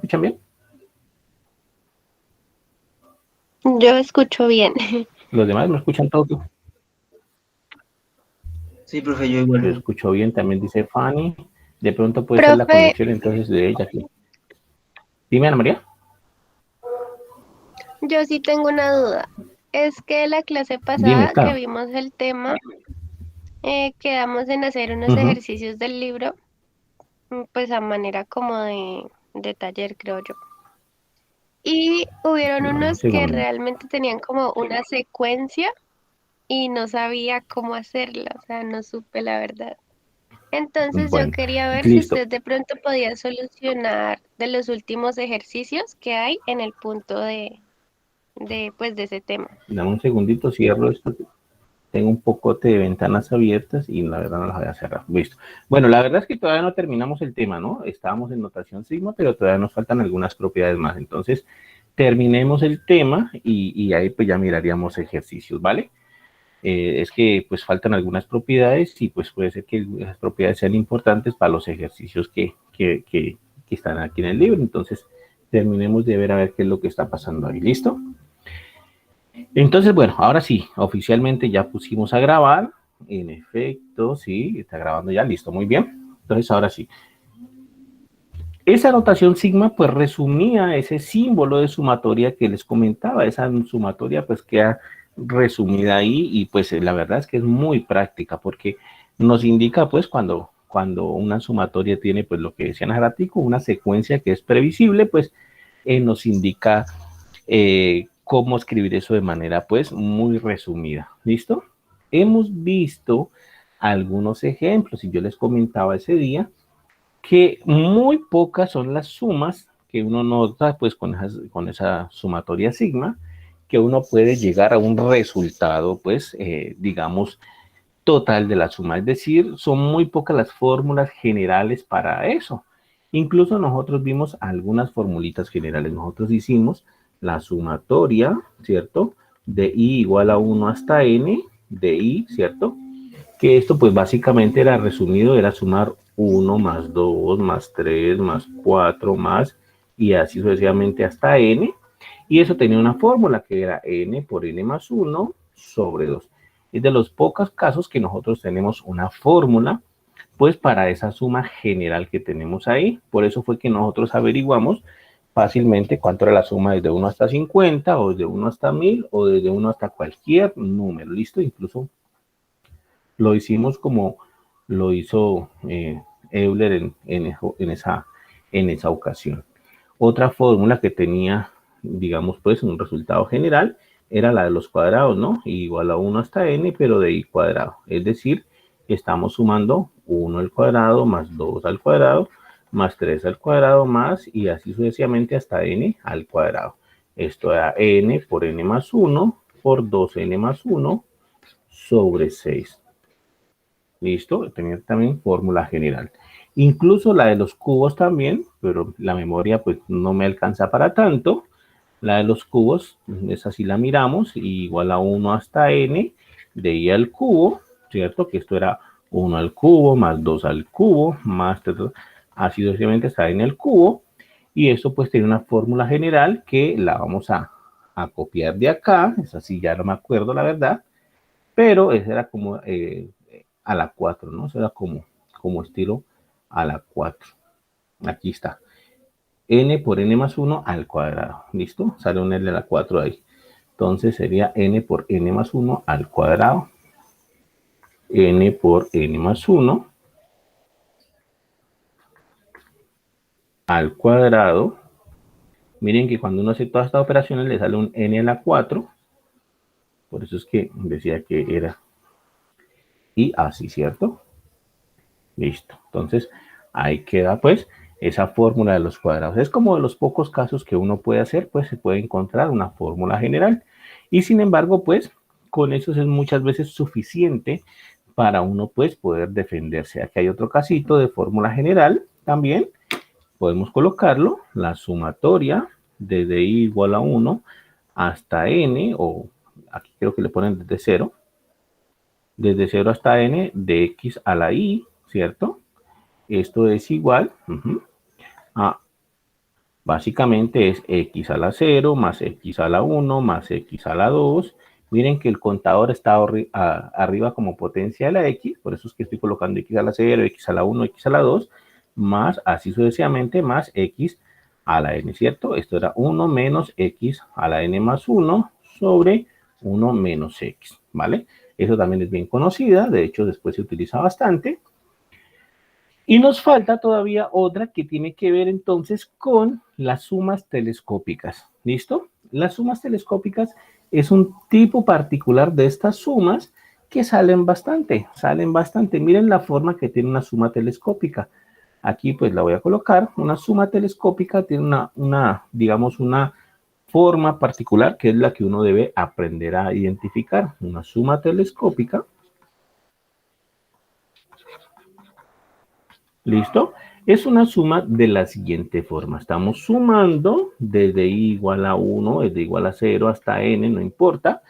escuchan bien? Yo escucho bien. ¿Los demás me escuchan todo? Sí, profe, yo Yo igual. escucho bien, también dice Fanny. De pronto puede ser la Profe, conexión entonces de ella aquí. Dime, Ana María. yo sí tengo una duda. Es que la clase Dime, pasada que claro. vimos el tema, quedamos en hacer unos Ujú. ejercicios del libro, pues a manera como de taller, creo yo. Y hubieron Dame un unos que segundo. realmente tenían como una secuencia y no sabía cómo hacerla, o sea, no supe la verdad. Entonces yo Bueno, quería ver si listo. usted de pronto podía solucionar de los últimos ejercicios que hay en el punto pues de ese tema. Dame un segundito, cierro esto. Tengo un pocote de ventanas abiertas y la verdad no las voy a cerrar. Listo. Bueno, la verdad es que todavía no terminamos el tema, ¿no? Estábamos en notación sigma, pero todavía nos faltan algunas propiedades más. Entonces, terminemos el tema y ahí pues ya miraríamos ejercicios, ¿vale? Es que pues faltan algunas propiedades y pues puede ser que esas propiedades sean importantes para los ejercicios que están aquí en el libro. Entonces, terminemos de ver a ver qué es lo que está pasando ahí. ¿Listo? Entonces, bueno, ahora sí, oficialmente ya pusimos a grabar. En efecto, sí, está grabando ya, listo, muy bien. Entonces, ahora sí. Esa notación sigma, pues resumía ese símbolo de sumatoria que les comentaba. Esa sumatoria, pues queda resumida ahí y pues la verdad es que es muy práctica porque nos indica, pues, cuando una sumatoria tiene, pues, lo que decían hace ratico, una secuencia que es previsible, pues, nos indica cómo escribir eso de manera pues muy resumida. ¿Listo? Hemos visto algunos ejemplos y yo les comentaba ese día que muy pocas son las sumas que uno nota pues con esa sumatoria sigma, que uno puede llegar a un resultado pues digamos total de la suma. Es decir, son muy pocas las fórmulas generales para eso. Incluso nosotros vimos algunas formulitas generales. Nosotros hicimos la sumatoria, ¿cierto? De i igual a 1 hasta n de i, ¿cierto? Que esto pues básicamente era resumido, era sumar 1 más 2 más 3 más 4 más y así sucesivamente hasta n. Y eso tenía una fórmula que era n por n más 1 sobre 2. Es de los pocos casos que nosotros tenemos una fórmula pues para esa suma general que tenemos ahí. Por eso fue que nosotros averiguamos fácilmente cuánto era la suma desde 1 hasta 50 o desde 1 hasta 1000 o desde 1 hasta cualquier número. ¿Listo? Incluso lo hicimos como lo hizo Euler en esa ocasión. Otra fórmula que tenía, digamos, pues un resultado general era la de los cuadrados, ¿no? Igual a 1 hasta n, pero de i cuadrado. Es decir, estamos sumando 1 al cuadrado más 2 al cuadrado más 3 al cuadrado más y así sucesivamente hasta n al cuadrado. Esto era n por n más 1 por 2n más 1 sobre 6. ¿Listo? Tenía también fórmula general. Incluso la de los cubos también, pero la memoria pues no me alcanza para tanto. La de los cubos, esa sí la miramos, igual a 1 hasta n de i al cubo, ¿cierto? Que esto era 1 al cubo más 2 al cubo más 3, así sucesivamente hasta n al cubo. Y esto pues tiene una fórmula general que la vamos a copiar de acá. Esa sí ya no me acuerdo la verdad, pero esa era como a la 4, ¿no? Eso era como estilo a la 4. Aquí está. N por n más 1 al cuadrado. ¿Listo? Sale un L de la 4 ahí. Entonces sería n por n más 1 al cuadrado. N por n más 1 al cuadrado. Miren que cuando uno hace todas estas operaciones le sale un n a la 4. Por eso es que decía que era y así, ¿cierto? Listo. Entonces, ahí queda pues esa fórmula de los cuadrados. Es como de los pocos casos que uno puede hacer, pues se puede encontrar una fórmula general. Y sin embargo, pues con eso es muchas veces suficiente para uno pues poder defenderse. Aquí hay otro casito de fórmula general también. Podemos colocarlo, la sumatoria desde i igual a 1 hasta n, o aquí creo que le ponen desde 0, desde 0 hasta n de x a la i, ¿cierto? Esto es igual a Básicamente es x a la 0 más x a la 1 más x a la 2. Miren que el contador está arriba como potencia de la x, por eso es que estoy colocando x a la 0, x a la 1, x a la 2, más así sucesivamente, más x a la n, ¿cierto? Esto era 1 menos x a la n más 1 sobre 1 menos x, ¿vale? Eso también es bien conocida, de hecho después se utiliza bastante. Y nos falta todavía otra que tiene que ver entonces con las sumas telescópicas, ¿listo? Las sumas telescópicas es un tipo particular de estas sumas que salen bastante. Miren la forma que tiene una suma telescópica. Aquí pues la voy a colocar. Una suma telescópica tiene digamos, una forma particular que es la que uno debe aprender a identificar. Una suma telescópica. ¿Listo? Es una suma de la siguiente forma. Estamos sumando desde i igual a 1, desde igual a 0 hasta n, no importa.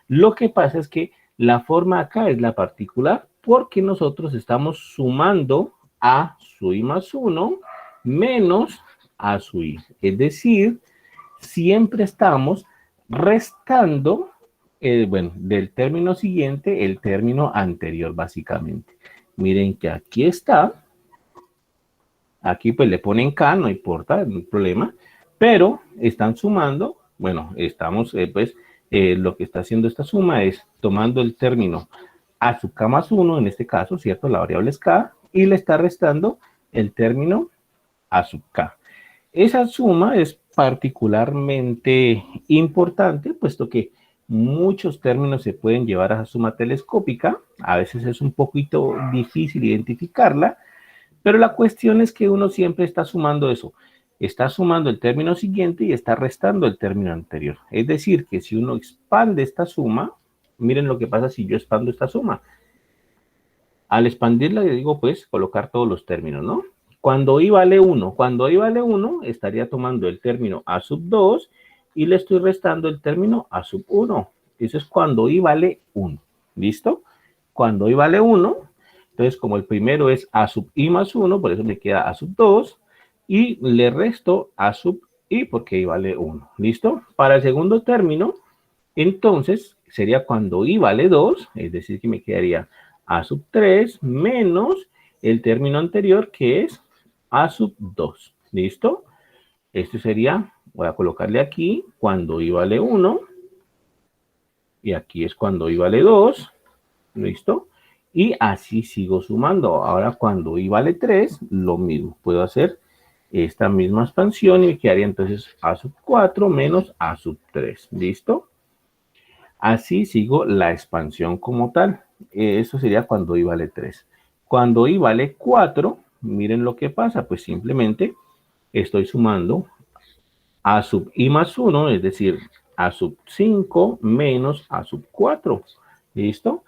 Lo que pasa es que la forma acá es la particular porque nosotros estamos sumando a su i más 1 menos a su i. Es decir, siempre estamos restando, bueno, del término siguiente el término anterior, básicamente. Miren que aquí está. Aquí pues le ponen K, no importa, no hay problema, pero están sumando, bueno, estamos lo que está haciendo esta suma es tomando el término a sub K más 1, en este caso, ¿cierto? La variable es K, y le está restando el término a sub K. Esa suma es particularmente importante, puesto que muchos términos se pueden llevar a esa suma telescópica, a veces es un poquito difícil identificarla, pero la cuestión es que uno siempre está sumando eso. Está sumando el término siguiente y está restando el término anterior. Es decir, que si uno expande esta suma, miren lo que pasa si yo expando esta suma. Al expandirla, le digo, pues, colocar todos los términos, ¿no? Cuando i vale 1, estaría tomando el término a sub 2 y le estoy restando el término a sub 1. Eso es cuando i vale 1. ¿Listo? Cuando i vale 1, entonces, como el primero es a sub i más 1, por eso me queda a sub 2, y le resto a sub i porque i vale 1. ¿Listo? Para el segundo término, entonces, sería cuando i vale 2, es decir, que me quedaría a sub 3 menos el término anterior, que es a sub 2. ¿Listo? Esto sería, voy a colocarle aquí, cuando i vale 1, y aquí es cuando i vale 2. ¿Listo? Y así sigo sumando. Ahora cuando i vale 3, lo mismo. Puedo hacer esta misma expansión y me quedaría entonces a sub 4 menos a sub 3. ¿Listo? Así sigo la expansión como tal. Eso sería cuando i vale 3. Cuando i vale 4, miren lo que pasa. Pues simplemente estoy sumando a sub i más 1, es decir, a sub 5 menos a sub 4. ¿Listo?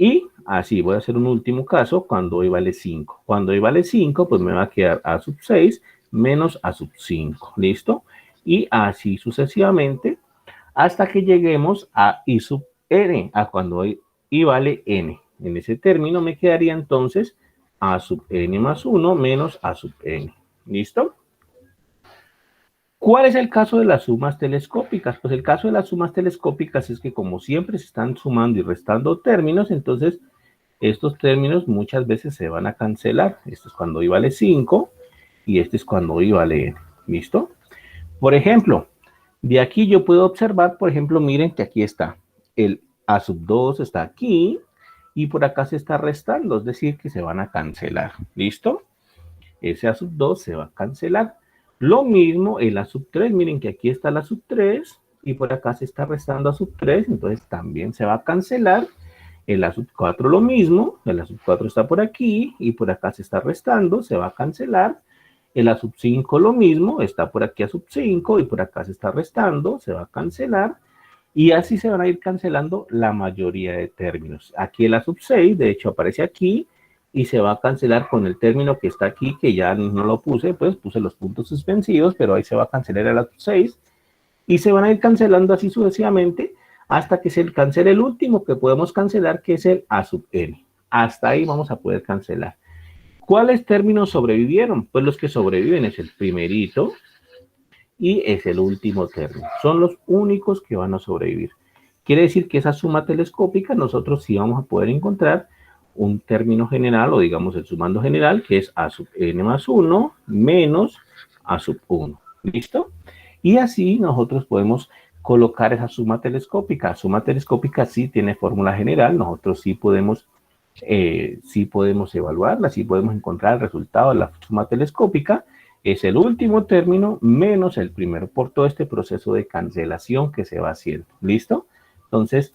Y así voy a hacer un último caso cuando i vale 5. Cuando i vale 5, pues me va a quedar a sub 6 menos a sub 5. ¿Listo? Y así sucesivamente hasta que lleguemos a i sub n, a cuando i vale n. En ese término me quedaría entonces a sub n más 1 menos a sub n. ¿Listo? ¿Cuál es el caso de las sumas telescópicas? Pues el caso de las sumas telescópicas es que como siempre se están sumando y restando términos, entonces estos términos muchas veces se van a cancelar. Esto es cuando i vale 5 y este es cuando i vale n. ¿Listo? Por ejemplo, de aquí yo puedo observar, por ejemplo, miren que aquí está el a sub 2 está aquí y por acá se está restando, es decir, que se van a cancelar. ¿Listo? Ese a sub 2 se va a cancelar. Lo mismo el a sub 3, miren que aquí está la sub 3 y por acá se está restando a sub 3, entonces también se va a cancelar. El a sub 4 lo mismo, el a sub 4 está por aquí y por acá se está restando, se va a cancelar. El a sub 5 lo mismo, está por aquí a sub 5 y por acá se está restando, se va a cancelar. Y así se van a ir cancelando la mayoría de términos. Aquí el a sub 6, de hecho, aparece aquí y se va a cancelar con el término que está aquí, que ya no lo puse, pues puse los puntos suspensivos, pero ahí se va a cancelar el a sub 6 y se van a ir cancelando así sucesivamente hasta que se cancele el último que podemos cancelar, que es el a sub n. Hasta ahí vamos a poder cancelar. ¿Cuáles términos sobrevivieron? Pues los que sobreviven es el primerito, y es el último término. Son los únicos que van a sobrevivir. Quiere decir que esa suma telescópica nosotros sí vamos a poder encontrar un término general, o digamos el sumando general, que es a sub n más 1 menos a sub 1. ¿Listo? Y así nosotros podemos colocar esa suma telescópica. Suma telescópica sí tiene fórmula general, nosotros sí podemos evaluarla, sí podemos encontrar el resultado de la suma telescópica. Es el último término menos el primero por todo este proceso de cancelación que se va haciendo. ¿Listo? Entonces,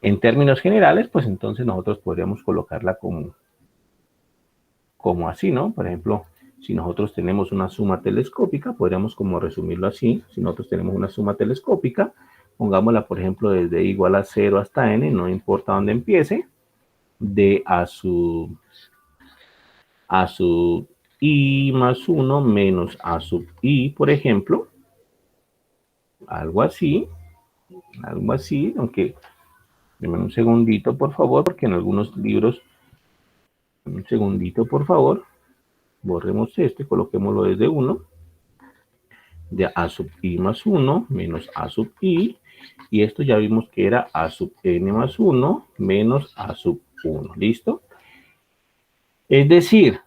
en términos generales, pues entonces nosotros podríamos colocarla como así, ¿no? Por ejemplo, si nosotros tenemos una suma telescópica, podríamos como resumirlo así. Si nosotros tenemos una suma telescópica, pongámosla, por ejemplo, desde igual a 0 hasta n, no importa dónde empiece, de a sub i más 1 menos a sub i, por ejemplo, algo así, aunque denme un segundito, por favor, porque en algunos libros, un segundito, por favor, borremos coloquémoslo desde 1, de a sub i más 1 menos a sub i, y esto ya vimos que era a sub n más 1 menos a sub 1, ¿listo? Es decir,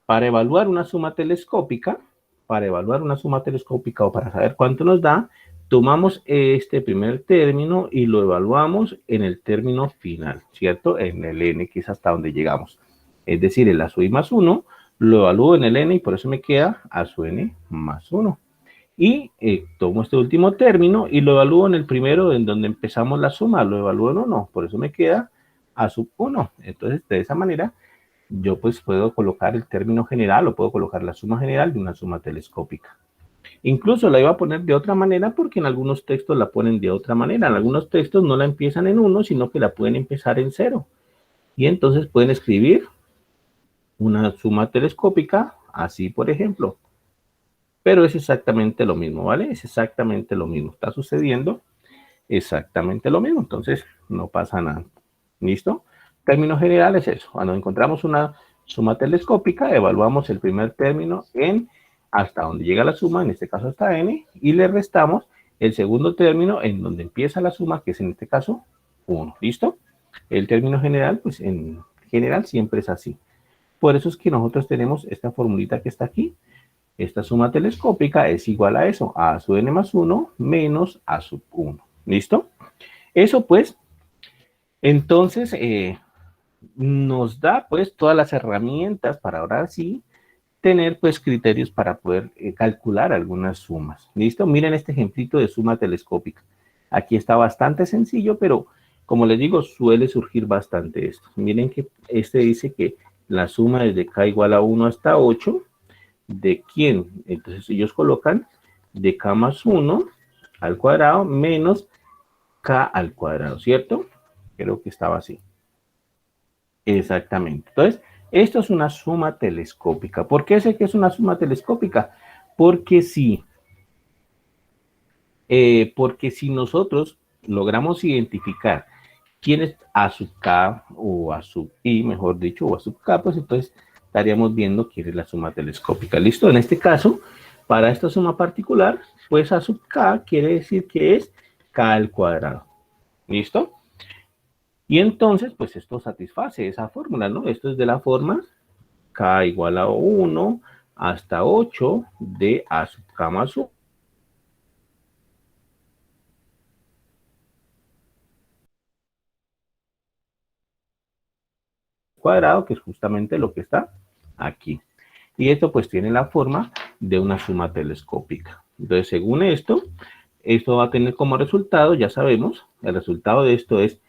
para evaluar una suma telescópica o para saber cuánto nos da, tomamos este primer término y lo evaluamos en el término final, ¿cierto? En el n, que es hasta donde llegamos. Es decir, el a sub i más 1 lo evalúo en el n y por eso me queda a sub n más 1. Y tomo este último término y lo evalúo en el primero, en donde empezamos la suma, lo evalúo en 1, por eso me queda a sub 1. Entonces, de esa manera, yo pues puedo colocar el término general o puedo colocar la suma general de una suma telescópica. Incluso la iba a poner de otra manera porque en algunos textos la ponen de otra manera. En algunos textos no la empiezan en 1, sino que la pueden empezar en 0. Y entonces pueden escribir una suma telescópica así, por ejemplo. Pero es exactamente lo mismo, ¿vale? Es exactamente lo mismo. Está sucediendo exactamente lo mismo. Entonces, no pasa nada. ¿Listo? Término general es eso. Cuando encontramos una suma telescópica, evaluamos el primer término en hasta donde llega la suma, en este caso hasta n, y le restamos el segundo término en donde empieza la suma, que es en este caso 1. ¿Listo? El término general, pues en general siempre es así. Por eso es que nosotros tenemos esta formulita que está aquí. Esta suma telescópica es igual a eso, a sub n más 1 menos a sub 1. ¿Listo? Eso pues, entonces, nos da pues todas las herramientas para ahora sí tener pues criterios para poder calcular algunas sumas. ¿Listo? Miren este ejemplito de suma telescópica. Aquí está bastante sencillo, pero como les digo, suele surgir bastante esto. Miren que este dice que la suma desde k igual a 1 hasta 8, ¿de quién? Entonces ellos colocan de k más 1 al cuadrado menos k al cuadrado, ¿cierto? Creo que estaba así. Exactamente. Entonces, esto es una suma telescópica. ¿Por qué sé que es una suma telescópica? Porque si nosotros logramos identificar quién es a sub k o a sub i, mejor dicho, o a sub k, pues entonces estaríamos viendo quién es la suma telescópica. ¿Listo? En este caso, para esta suma particular, pues a sub k quiere decir que es k al cuadrado. ¿Listo? Y entonces, pues esto satisface esa fórmula, ¿no? Esto es de la forma k igual a 1 hasta 8 de a sub k más 1. Cuadrado, que es justamente lo que está aquí. Y esto pues tiene la forma de una suma telescópica. Entonces, según esto va a tener como resultado, ya sabemos, el resultado de esto es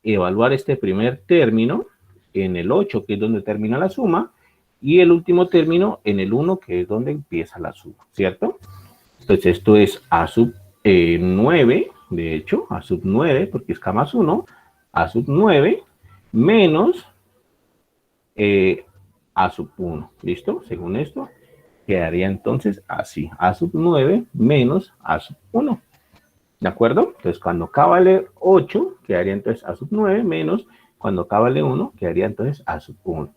evaluar este primer término en el 8, que es donde termina la suma, y el último término en el 1, que es donde empieza la suma, ¿cierto? Entonces, esto es a sub 9, de hecho, a sub 9, porque es k más 1, a sub 9 menos a sub 1, ¿listo? Según esto, quedaría entonces así, a sub 9 menos a sub 1, ¿de acuerdo? Entonces, cuando k vale 8, quedaría entonces a sub 9 menos, cuando k vale 1, quedaría entonces a sub 1.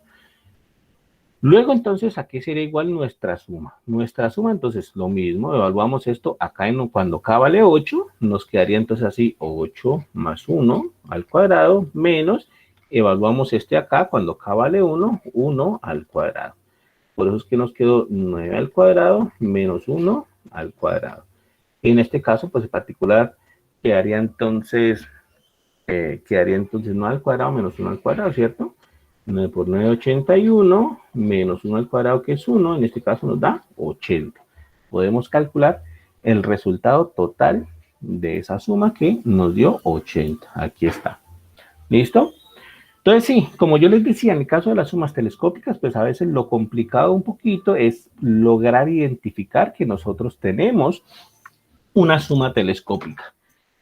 Luego, entonces, ¿a qué sería igual nuestra suma? Nuestra suma, entonces, lo mismo, evaluamos esto acá cuando k vale 8, nos quedaría entonces así 8 más 1 al cuadrado menos, evaluamos este acá cuando k vale 1, 1 al cuadrado. Por eso es que nos quedó 9 al cuadrado menos 1 al cuadrado. En este caso, pues en particular, quedaría entonces 9 al cuadrado menos 1 al cuadrado, ¿cierto? 9 por 9, 81, menos 1 al cuadrado, que es 1, en este caso nos da 80. Podemos calcular el resultado total de esa suma que nos dio 80. Aquí está. ¿Listo? Entonces, sí, como yo les decía, en el caso de las sumas telescópicas, pues a veces lo complicado un poquito es lograr identificar que nosotros tenemos una suma telescópica.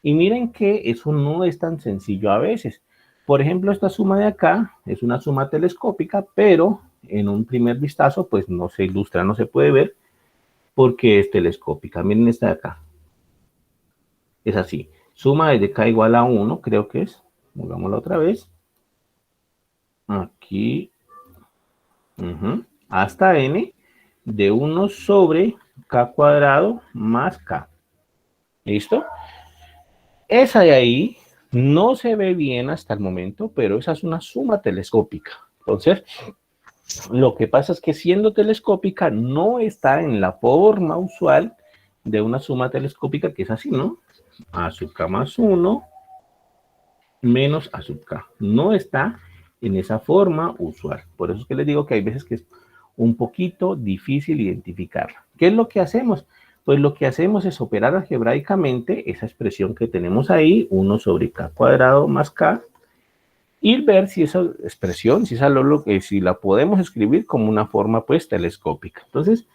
Y miren que eso no es tan sencillo a veces. Por ejemplo, esta suma de acá es una suma telescópica, pero en un primer vistazo, pues no se ilustra, no se puede ver porque es telescópica. Miren esta de acá. Es así. Suma desde k igual a 1, creo que es. Pongámosla otra vez. Aquí. Hasta n de 1 sobre k cuadrado más k. ¿Listo? Esa de ahí no se ve bien hasta el momento, pero esa es una suma telescópica. Entonces, lo que pasa es que siendo telescópica no está en la forma usual de una suma telescópica, que es así, ¿no? A sub k más 1 menos a sub k. No está en esa forma usual. Por eso es que les digo que hay veces que es un poquito difícil identificarla. ¿Qué es lo que hacemos? Pues lo que hacemos es operar algebraicamente esa expresión que tenemos ahí, 1 sobre k cuadrado más k, y ver si esa expresión, si la podemos escribir como una forma pues telescópica. Entonces,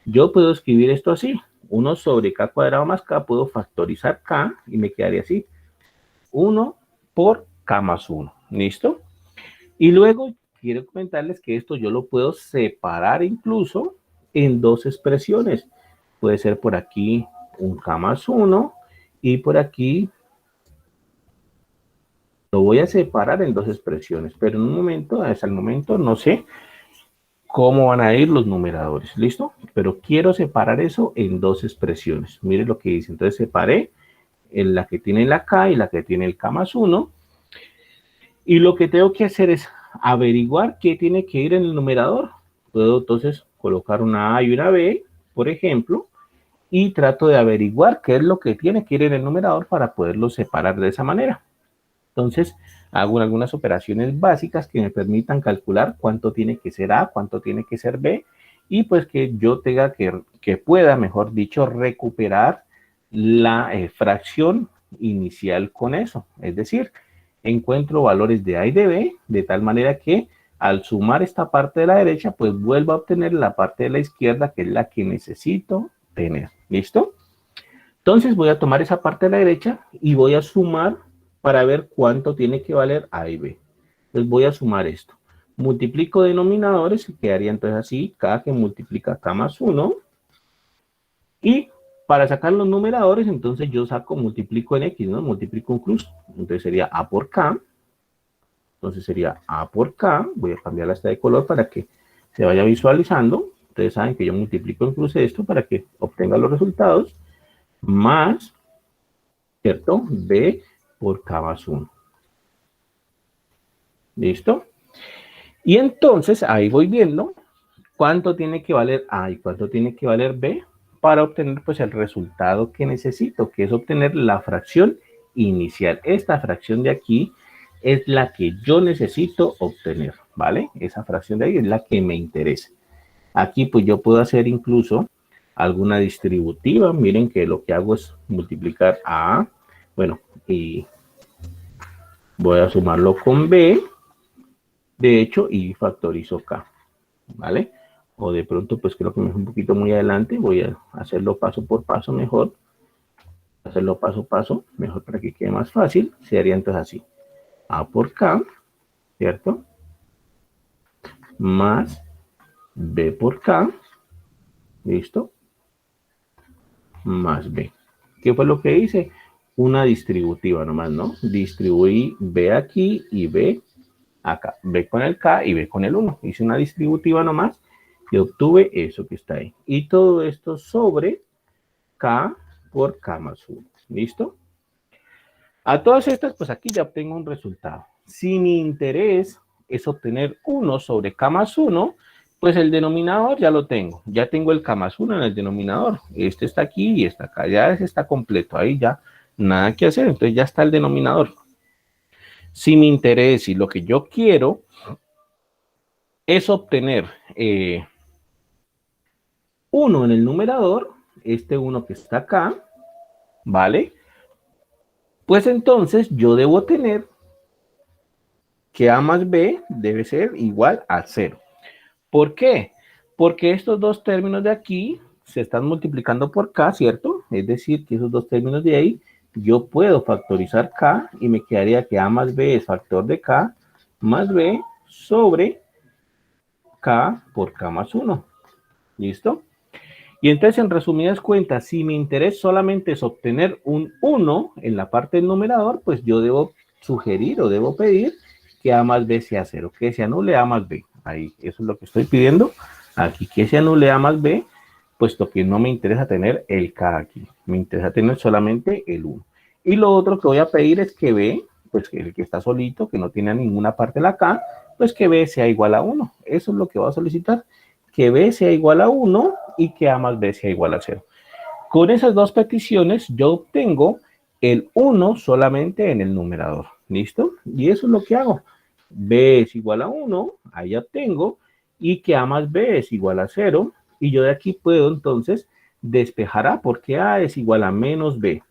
yo puedo escribir esto así, 1 sobre k cuadrado más k, puedo factorizar k y me quedaría así, 1 por k más 1, ¿listo? Y luego quiero comentarles que esto yo lo puedo separar incluso en dos expresiones. Puede ser por aquí un k más 1 y por aquí lo voy a separar en dos expresiones, pero en un momento, hasta el momento, no sé cómo van a ir los numeradores, ¿listo? Pero quiero separar eso en dos expresiones. Miren lo que dice. Entonces separé en la que tiene la k y la que tiene el k más 1. Y lo que tengo que hacer es averiguar qué tiene que ir en el numerador. Puedo entonces colocar una A y una B, por ejemplo, y trato de averiguar qué es lo que tiene que ir en el numerador para poderlo separar de esa manera. Entonces, hago algunas operaciones básicas que me permitan calcular cuánto tiene que ser A, cuánto tiene que ser B, y pues que yo tenga que pueda, mejor dicho, recuperar la fracción inicial con eso. Es decir, encuentro valores de A y de B, de tal manera que al sumar esta parte de la derecha, pues vuelvo a obtener la parte de la izquierda, que es la que necesito tener. ¿Listo? Entonces voy a tomar esa parte de la derecha y voy a sumar para ver cuánto tiene que valer A y B. Entonces voy a sumar esto. Multiplico denominadores y quedaría entonces así, k que multiplica k más 1. Y para sacar los numeradores, entonces yo multiplico en x, ¿no? Multiplico en cruz. Entonces sería A por k. Entonces sería A por k. Voy a cambiarla esta de color para que se vaya visualizando. Ustedes saben que yo multiplico en cruz esto para que obtenga los resultados. Más, ¿cierto? B por k más 1. ¿Listo? Y entonces ahí voy viendo cuánto tiene que valer A y cuánto tiene que valer B para obtener pues el resultado que necesito, que es obtener la fracción inicial. Esta fracción de aquí es la que yo necesito obtener, ¿vale? Esa fracción de ahí es la que me interesa. Aquí pues yo puedo hacer incluso alguna distributiva. Miren que lo que hago es multiplicar A, bueno, y voy a sumarlo con B, de hecho, y factorizo K, ¿vale? O de pronto, pues creo que me es un poquito muy adelante, voy a hacerlo paso por paso mejor, hacerlo paso a paso, mejor para que quede más fácil, sería entonces así, A por K, ¿cierto? Más B por K, ¿listo? Más B. ¿Qué fue lo que hice? Una distributiva nomás, ¿no? Distribuí B aquí y B acá, b con el k y b con el 1. Hice una distributiva nomás y obtuve eso que está ahí. Y todo esto sobre k por k más 1. ¿Listo? A todas estas, pues aquí ya obtengo un resultado. Si mi interés es obtener 1 sobre k más 1, pues el denominador ya lo tengo. Ya tengo el k más 1 en el denominador. Este está aquí y está acá. Ya está completo. Ahí ya nada que hacer. Entonces ya está el denominador. Si mi interés y lo que yo quiero es obtener 1 en el numerador, este 1 que está acá, ¿vale? Pues entonces yo debo tener que a más b debe ser igual a 0. ¿Por qué? Porque estos dos términos de aquí se están multiplicando por k, ¿cierto? Es decir, que esos dos términos de ahí, yo puedo factorizar k y me quedaría que a más b es factor de k más b sobre k por k más 1. ¿Listo? Y entonces, en resumidas cuentas, si mi interés solamente es obtener un 1 en la parte del numerador, pues yo debo sugerir o debo pedir que a más b sea 0, que se anule a más b. Ahí, eso es lo que estoy pidiendo. Aquí, que se anule a más b, puesto que no me interesa tener el k aquí. Me interesa tener solamente el 1. Y lo otro que voy a pedir es que b, pues que el que está solito, que no tiene ninguna parte de la k, pues que b sea igual a 1. Eso es lo que voy a solicitar. Que b sea igual a 1 y que a más b sea igual a 0. Con esas dos peticiones yo obtengo el 1 solamente en el numerador. ¿Listo? Y eso es lo que hago. B es igual a 1, ahí obtengo, y que a más b es igual a 0, y yo de aquí puedo entonces despejar a, porque a es igual a menos b,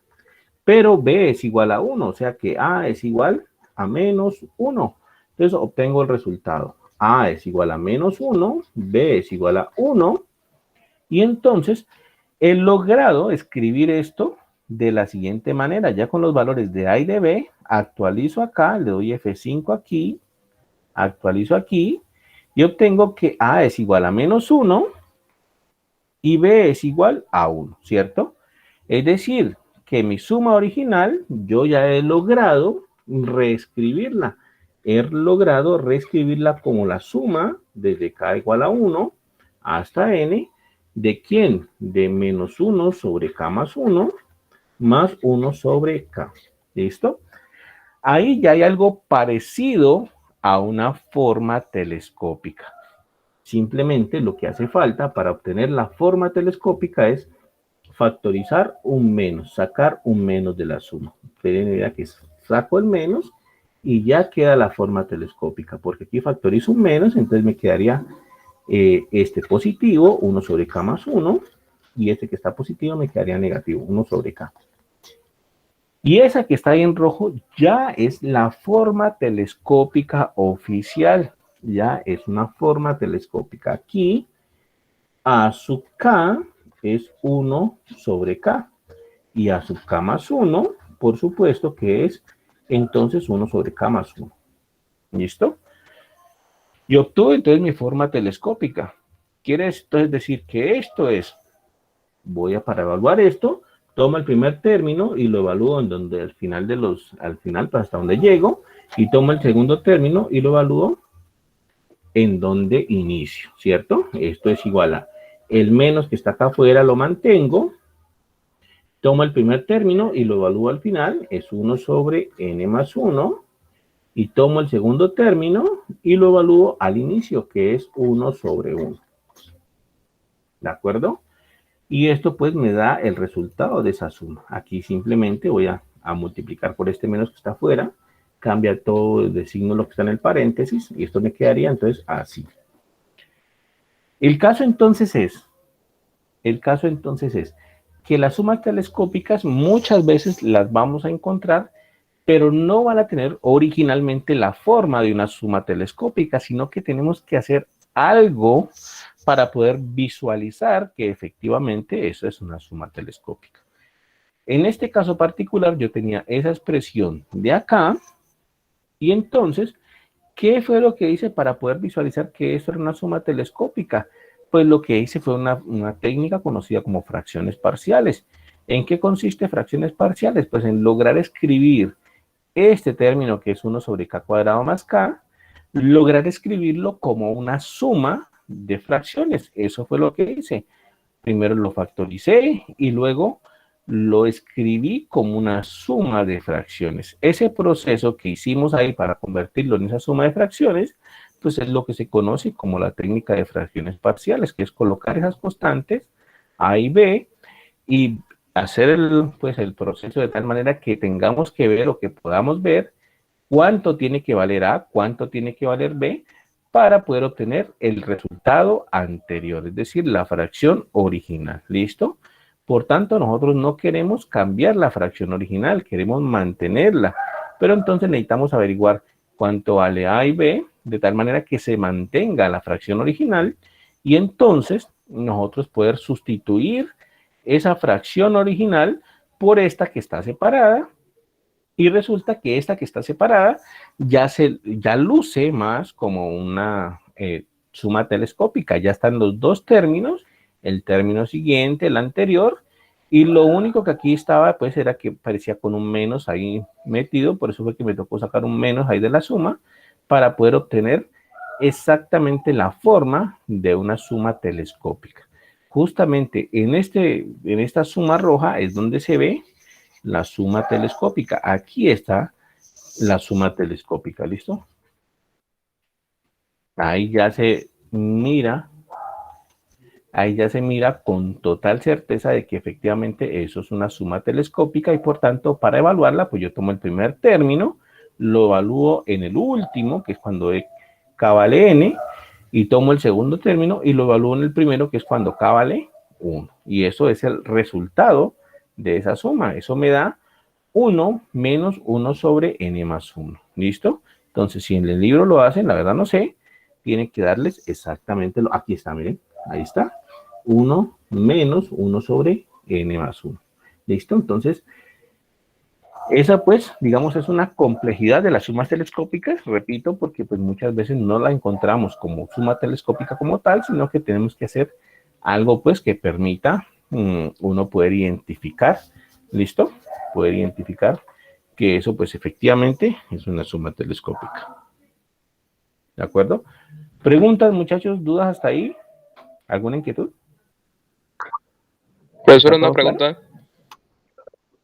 pero b es igual a 1, o sea que a es igual a menos 1. Entonces obtengo el resultado. A es igual a menos 1, b es igual a 1, y entonces he logrado escribir esto de la siguiente manera. Ya con los valores de A y de B, actualizo acá, le doy F5 aquí, actualizo aquí, y obtengo que A es igual a menos 1 y B es igual a 1, ¿cierto? Es decir, que mi suma original yo ya he logrado reescribirla. He logrado reescribirla como la suma desde k igual a 1 hasta n. ¿De quién? De menos 1 sobre k más 1 más 1 sobre k. ¿Listo? Ahí ya hay algo parecido a una forma telescópica. Simplemente lo que hace falta para obtener la forma telescópica es factorizar un menos, sacar un menos de la suma. Tienen idea que saco el menos y ya queda la forma telescópica, porque aquí factorizo un menos, entonces me quedaría este positivo, 1 sobre k más 1, y este que está positivo me quedaría negativo, 1 sobre k. Y esa que está ahí en rojo ya es la forma telescópica oficial, ya es una forma telescópica. Aquí, a sub k es 1 sobre k, y a sub k más 1, por supuesto que es entonces 1 sobre k más 1. ¿Listo? Y obtuve entonces mi forma telescópica. Quiere entonces decir que esto es, para evaluar esto, tomo el primer término y lo evalúo en donde al final pues hasta donde llego, y tomo el segundo término y lo evalúo en donde inicio, ¿cierto? Esto es igual a el menos que está acá afuera, lo mantengo, tomo el primer término y lo evalúo al final, es 1 sobre n más 1, y tomo el segundo término y lo evalúo al inicio, que es 1 sobre 1. ¿De acuerdo? Y esto pues me da el resultado de esa suma. Aquí simplemente voy a multiplicar por este menos que está afuera, cambia todo de signo lo que está en el paréntesis, y esto me quedaría entonces así. El caso entonces es que las sumas telescópicas muchas veces las vamos a encontrar, pero no van a tener originalmente la forma de una suma telescópica, sino que tenemos que hacer algo para poder visualizar que efectivamente eso es una suma telescópica. En este caso particular yo tenía esa expresión de acá, y entonces, ¿qué fue lo que hice para poder visualizar que eso era una suma telescópica? Pues lo que hice fue una técnica conocida como fracciones parciales. ¿En qué consiste fracciones parciales? Pues en lograr escribir este término que es 1 sobre k cuadrado más k, lograr escribirlo como una suma de fracciones. Eso fue lo que hice. Primero lo factoricé y luego lo escribí como una suma de fracciones. Ese proceso que hicimos ahí para convertirlo en esa suma de fracciones, pues es lo que se conoce como la técnica de fracciones parciales, que es colocar esas constantes A y B y hacer pues, el proceso de tal manera que tengamos que ver o que podamos ver cuánto tiene que valer A, cuánto tiene que valer B, para poder obtener el resultado anterior, es decir, la fracción original. ¿Listo? Por tanto, nosotros no queremos cambiar la fracción original, queremos mantenerla, pero entonces necesitamos averiguar cuánto vale A y B, de tal manera que se mantenga la fracción original, y entonces nosotros poder sustituir esa fracción original por esta que está separada, y resulta que esta que está separada ya luce más como una suma telescópica. Ya están los dos términos, el término siguiente, el anterior, y lo único que aquí estaba, pues, era que parecía con un menos ahí metido, por eso fue que me tocó sacar un menos ahí de la suma, para poder obtener exactamente la forma de una suma telescópica. Justamente en esta suma roja es donde se ve la suma telescópica. Aquí está la suma telescópica, ¿listo? Ahí ya se mira, ahí ya se mira con total certeza de que efectivamente eso es una suma telescópica y por tanto para evaluarla, pues yo tomo el primer término, lo evalúo en el último, que es cuando K vale N, y tomo el segundo término y lo evalúo en el primero, que es cuando K vale 1. Y eso es el resultado de esa suma. Eso me da 1 menos 1 sobre n más 1. ¿Listo? Entonces, si en el libro lo hacen, la verdad no sé, tienen que darles exactamente lo. Aquí está, miren, ahí está. 1 menos 1 sobre n más 1. ¿Listo? Entonces, esa pues, digamos, es una complejidad de las sumas telescópicas, repito, porque pues muchas veces no la encontramos como suma telescópica como tal, sino que tenemos que hacer algo pues que permita uno poder identificar, ¿listo? Poder identificar que eso pues efectivamente es una suma telescópica. ¿De acuerdo? ¿Preguntas, muchachos? ¿Dudas hasta ahí? ¿Alguna inquietud? Profesor, una pregunta. Claro?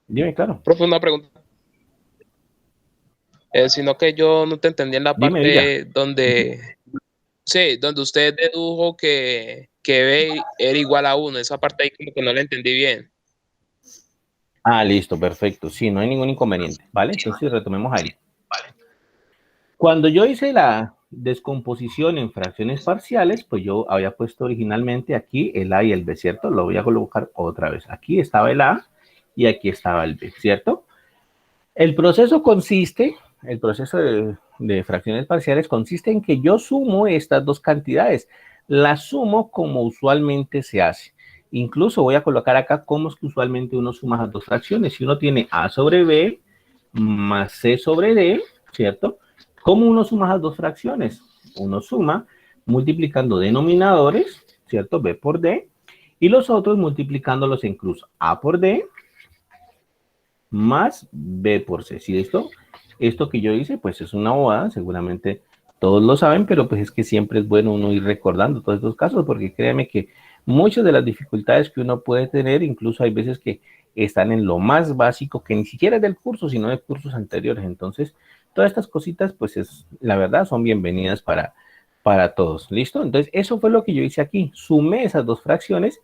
Dime, claro. Profe, una pregunta. Sino que yo no te entendí en la parte Dime, donde, sí, donde usted dedujo que B era igual a 1. Esa parte ahí como que no la entendí bien. Ah, listo, perfecto. Sí, no hay ningún inconveniente, ¿vale? Entonces retomemos ahí. Cuando yo hice la descomposición en fracciones parciales, pues yo había puesto originalmente aquí el A y el B, ¿cierto? Lo voy a colocar otra vez. Aquí estaba el A y aquí estaba el B, ¿cierto? El proceso de fracciones parciales consiste en que yo sumo estas dos cantidades. Las sumo como usualmente se hace. Incluso voy a colocar acá cómo es que usualmente uno suma las dos fracciones. Si uno tiene A sobre B más C sobre D, ¿cierto? ¿Cómo uno suma las dos fracciones? Uno suma multiplicando denominadores, ¿cierto? B por D, y los otros multiplicándolos en cruz. A por D más B por C. ¿Sí esto que yo hice? Pues es una bobada, seguramente todos lo saben, pero pues es que siempre es bueno uno ir recordando todos estos casos, porque créanme que muchas de las dificultades que uno puede tener, incluso hay veces que están en lo más básico, que ni siquiera es del curso, sino de cursos anteriores. Entonces, todas estas cositas, pues la verdad, son bienvenidas para todos. ¿Listo? Entonces, eso fue lo que yo hice aquí. Sumé esas dos fracciones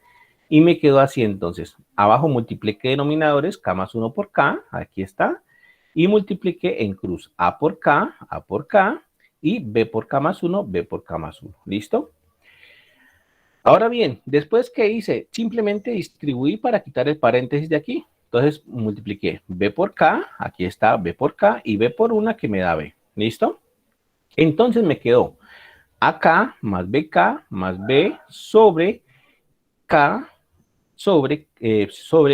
y me quedó así entonces. Abajo multipliqué denominadores, K más 1 por K, aquí está. Y multipliqué en cruz A por K y B por K más 1, B por K más 1. ¿Listo? Ahora bien, después que hice, simplemente distribuí para quitar el paréntesis de aquí. Entonces multipliqué B por K, aquí está B por K y B por 1 que me da B. ¿Listo? Entonces me quedó AK más BK más B sobre K sobre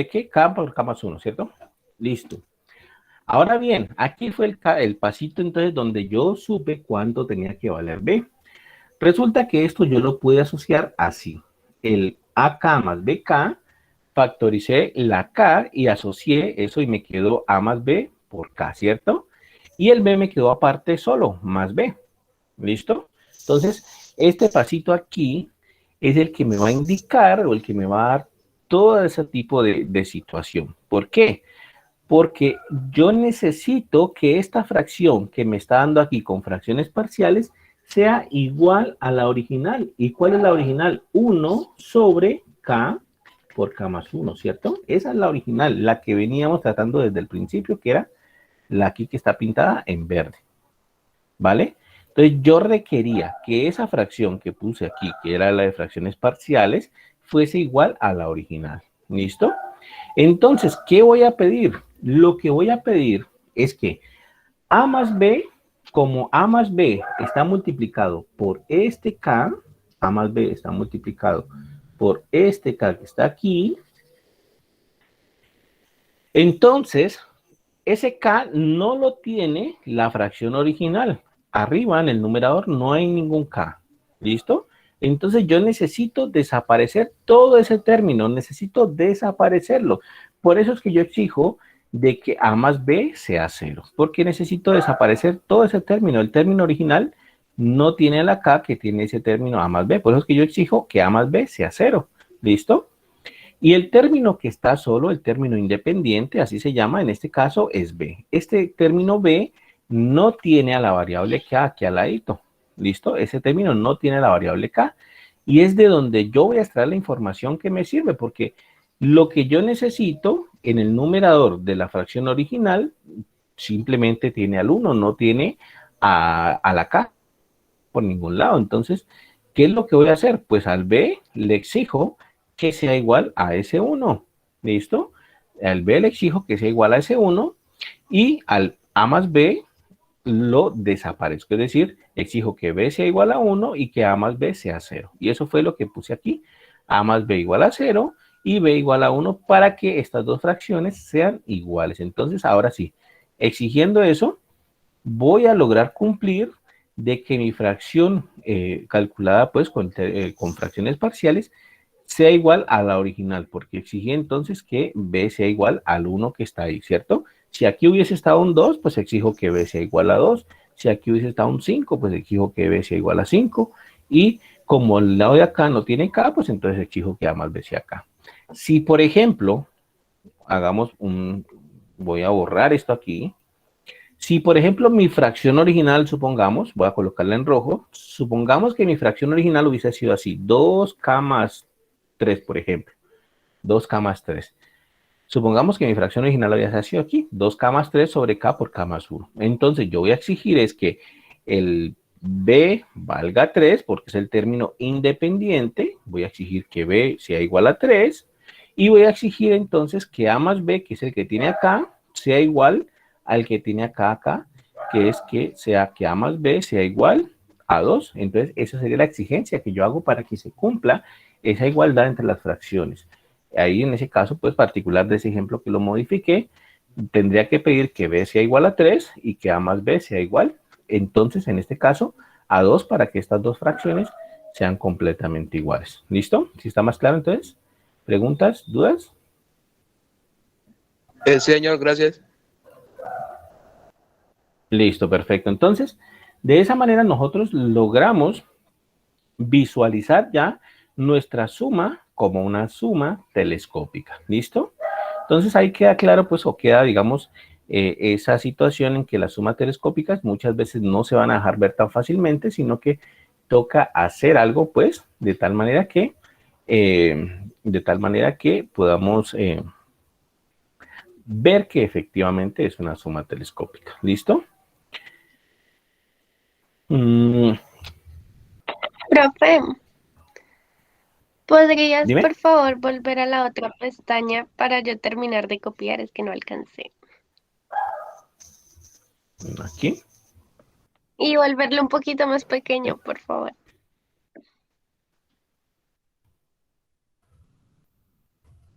¿qué? K por K más 1, ¿cierto? Listo. Ahora bien, aquí fue el pasito entonces donde yo supe cuánto tenía que valer B. Resulta que esto yo lo pude asociar así. El AK más BK, factoricé la K y asocié eso y me quedó A más B por K, ¿cierto? Y el B me quedó aparte solo, más B. ¿Listo? Entonces, este pasito aquí es el que me va a indicar o el que me va a dar todo ese tipo de situación. ¿Por qué? Porque yo necesito que esta fracción que me está dando aquí con fracciones parciales sea igual a la original. ¿Y cuál es la original? 1 sobre K por K más 1, ¿cierto? Esa es la original, la que veníamos tratando desde el principio, que era la aquí que está pintada en verde, ¿vale? Entonces yo requería que esa fracción que puse aquí, que era la de fracciones parciales, fuese igual a la original. ¿Listo? Entonces, ¿qué voy a pedir? Lo que voy a pedir es que A más B, como A más B está multiplicado por este K, A más B está multiplicado por este K que está aquí, entonces ese K no lo tiene la fracción original. Arriba en el numerador no hay ningún K. ¿Listo? Entonces yo necesito desaparecer todo ese término, necesito desaparecerlo. Por eso es que yo exijo de que A más B sea 0, porque necesito desaparecer todo ese término. El término original no tiene la K que tiene ese término A más B. Por eso es que yo exijo que A más B sea 0. ¿Listo? Y el término que está solo, el término independiente, así se llama, en este caso es B. Este término B no tiene a la variable K aquí al ladito. ¿Listo? Ese término no tiene la variable K. Y es de donde yo voy a extraer la información que me sirve, porque lo que yo necesito en el numerador de la fracción original simplemente tiene al 1, no tiene a la K por ningún lado. Entonces, ¿qué es lo que voy a hacer? Pues al B le exijo que sea igual a ese 1. ¿Listo? Al B le exijo que sea igual a ese 1 y al A más B lo desaparezco. Es decir, exijo que B sea igual a 1 y que A más B sea 0. Y eso fue lo que puse aquí. A más B igual a 0 y B igual a 1 para que estas dos fracciones sean iguales. Entonces, ahora sí, exigiendo eso, voy a lograr cumplir de que mi fracción calculada pues con fracciones parciales sea igual a la original, porque exige entonces que B sea igual al 1 que está ahí, ¿cierto? Si aquí hubiese estado un 2, pues exijo que B sea igual a 2. Si aquí hubiese estado un 5, pues exijo que B sea igual a 5. Y como el lado de acá no tiene K, pues entonces exijo que A más B sea K. Si, por ejemplo, voy a borrar esto aquí. Si, por ejemplo, mi fracción original, supongamos, voy a colocarla en rojo, supongamos que mi fracción original hubiese sido así, 2K más 3, por ejemplo, 2K más 3. Supongamos que mi fracción original había sido aquí, 2K más 3 sobre K por K más 1. Entonces, yo voy a exigir es que el B valga 3, porque es el término independiente. Voy a exigir que B sea igual a 3. Y voy a exigir entonces que A más B, que es el que tiene acá, sea igual al que tiene acá, que es que A más B sea igual a 2. Entonces, esa sería la exigencia que yo hago para que se cumpla esa igualdad entre las fracciones. Ahí en ese caso, pues particular de ese ejemplo que lo modifiqué, tendría que pedir que B sea igual a 3 y que A más B sea igual, entonces en este caso, a 2 para que estas dos fracciones sean completamente iguales. ¿Listo? ¿Sí está más claro entonces? ¿Preguntas? ¿Dudas? Sí, señor, gracias. Listo, perfecto. Entonces, de esa manera nosotros logramos visualizar ya nuestra suma como una suma telescópica. ¿Listo? Entonces ahí queda claro, pues, o queda, digamos, esa situación en que las sumas telescópicas muchas veces no se van a dejar ver tan fácilmente, sino que toca hacer algo, pues, de tal manera que podamos ver que efectivamente es una suma telescópica. ¿Listo? Profe, ¿podrías, Dime. por favor, volver a la otra pestaña para yo terminar de copiar? Es que no alcancé. Aquí. Y volverlo un poquito más pequeño, por favor.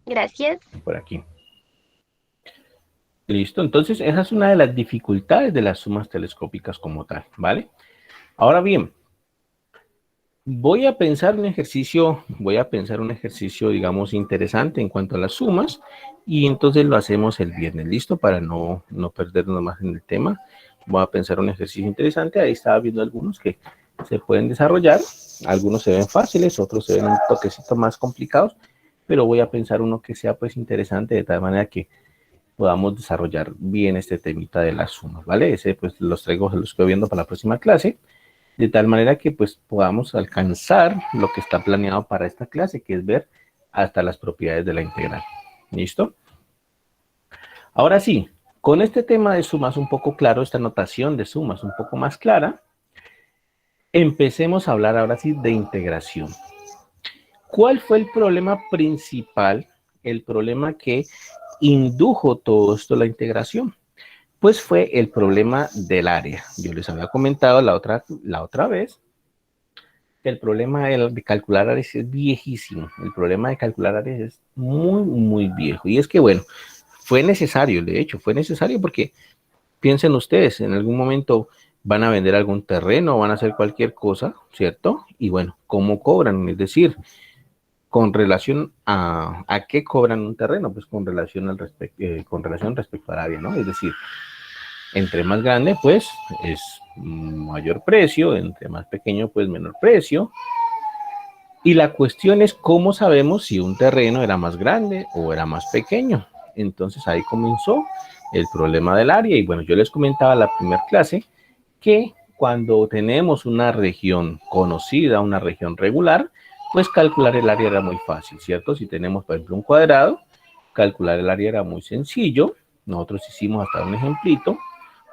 Gracias. Por aquí. Listo, entonces esa es una de las dificultades de las sumas telescópicas como tal, ¿vale? Ahora bien, voy a pensar un ejercicio, digamos, interesante en cuanto a las sumas, y entonces lo hacemos el viernes, ¿listo? Para no perdernos más en el tema. voy a pensar un ejercicio interesante. Ahí estaba viendo algunos que se pueden desarrollar. Algunos se ven fáciles, otros se ven un toquecito más complicados, pero voy a pensar uno que sea pues interesante de tal manera que podamos desarrollar bien este temita de las sumas, ¿vale? Ese pues los estoy viendo para la próxima clase, de tal manera que pues podamos alcanzar lo que está planeado para esta clase, que es ver hasta las propiedades de la integral. ¿Listo? Ahora sí, con este tema de sumas un poco claro, esta notación de sumas un poco más clara, empecemos a hablar ahora sí de integración. ¿Cuál fue el problema principal, el problema que indujo todo esto la integración? Pues fue el problema del área. Yo les había comentado la otra vez que el problema de calcular áreas es viejísimo. El problema de calcular áreas es muy, muy viejo. Y es que, bueno, fue necesario, de hecho, fue necesario porque piensen ustedes, en algún momento van a vender algún terreno, van a hacer cualquier cosa, ¿cierto? Y bueno, ¿cómo cobran? Es decir, con relación a qué cobran un terreno, pues con relación respecto al área, ¿no? Es decir, entre más grande, pues es mayor precio, entre más pequeño, pues menor precio. Y la cuestión es cómo sabemos si un terreno era más grande o era más pequeño. Entonces ahí comenzó el problema del área. Y bueno, yo les comentaba en la primera clase que cuando tenemos una región conocida, una región regular, pues calcular el área era muy fácil, ¿cierto? Si tenemos, por ejemplo, un cuadrado, calcular el área era muy sencillo. Nosotros hicimos hasta un ejemplito,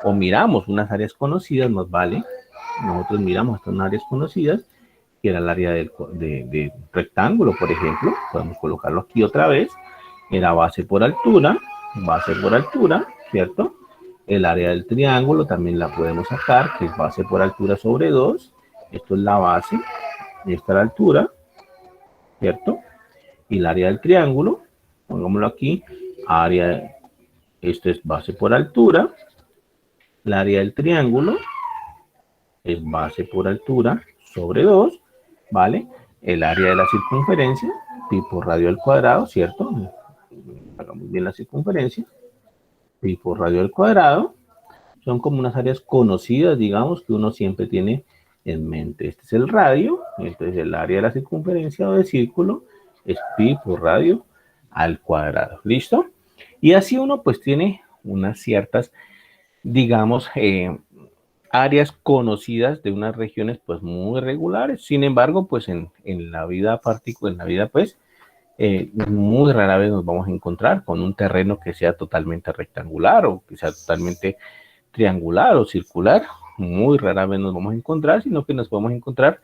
o miramos unas áreas conocidas, nos vale. Nosotros miramos hasta unas áreas conocidas, que era el área de rectángulo, por ejemplo. Podemos colocarlo aquí otra vez. Era base por altura, ¿cierto? El área del triángulo también la podemos sacar, que es base por altura sobre 2. Esto es la base, y esta es la altura, ¿cierto? Y el área del triángulo, pongámoslo aquí, esto es base por altura. El área del triángulo es base por altura sobre 2, ¿vale? El área de la circunferencia, pi por radio al cuadrado, ¿cierto? Hagamos bien la circunferencia, pi por radio al cuadrado. Son como unas áreas conocidas, digamos, que uno siempre tiene en mente. Este es el radio, entonces el área de la circunferencia o del círculo es pi por radio al cuadrado. ¿Listo? Y así uno pues tiene unas ciertas, digamos, áreas conocidas de unas regiones pues muy regulares. Sin embargo, pues en la vida pues muy rara vez nos vamos a encontrar con un terreno que sea totalmente rectangular o que sea totalmente triangular o circular. Muy rara vez nos vamos a encontrar, sino que nos podemos encontrar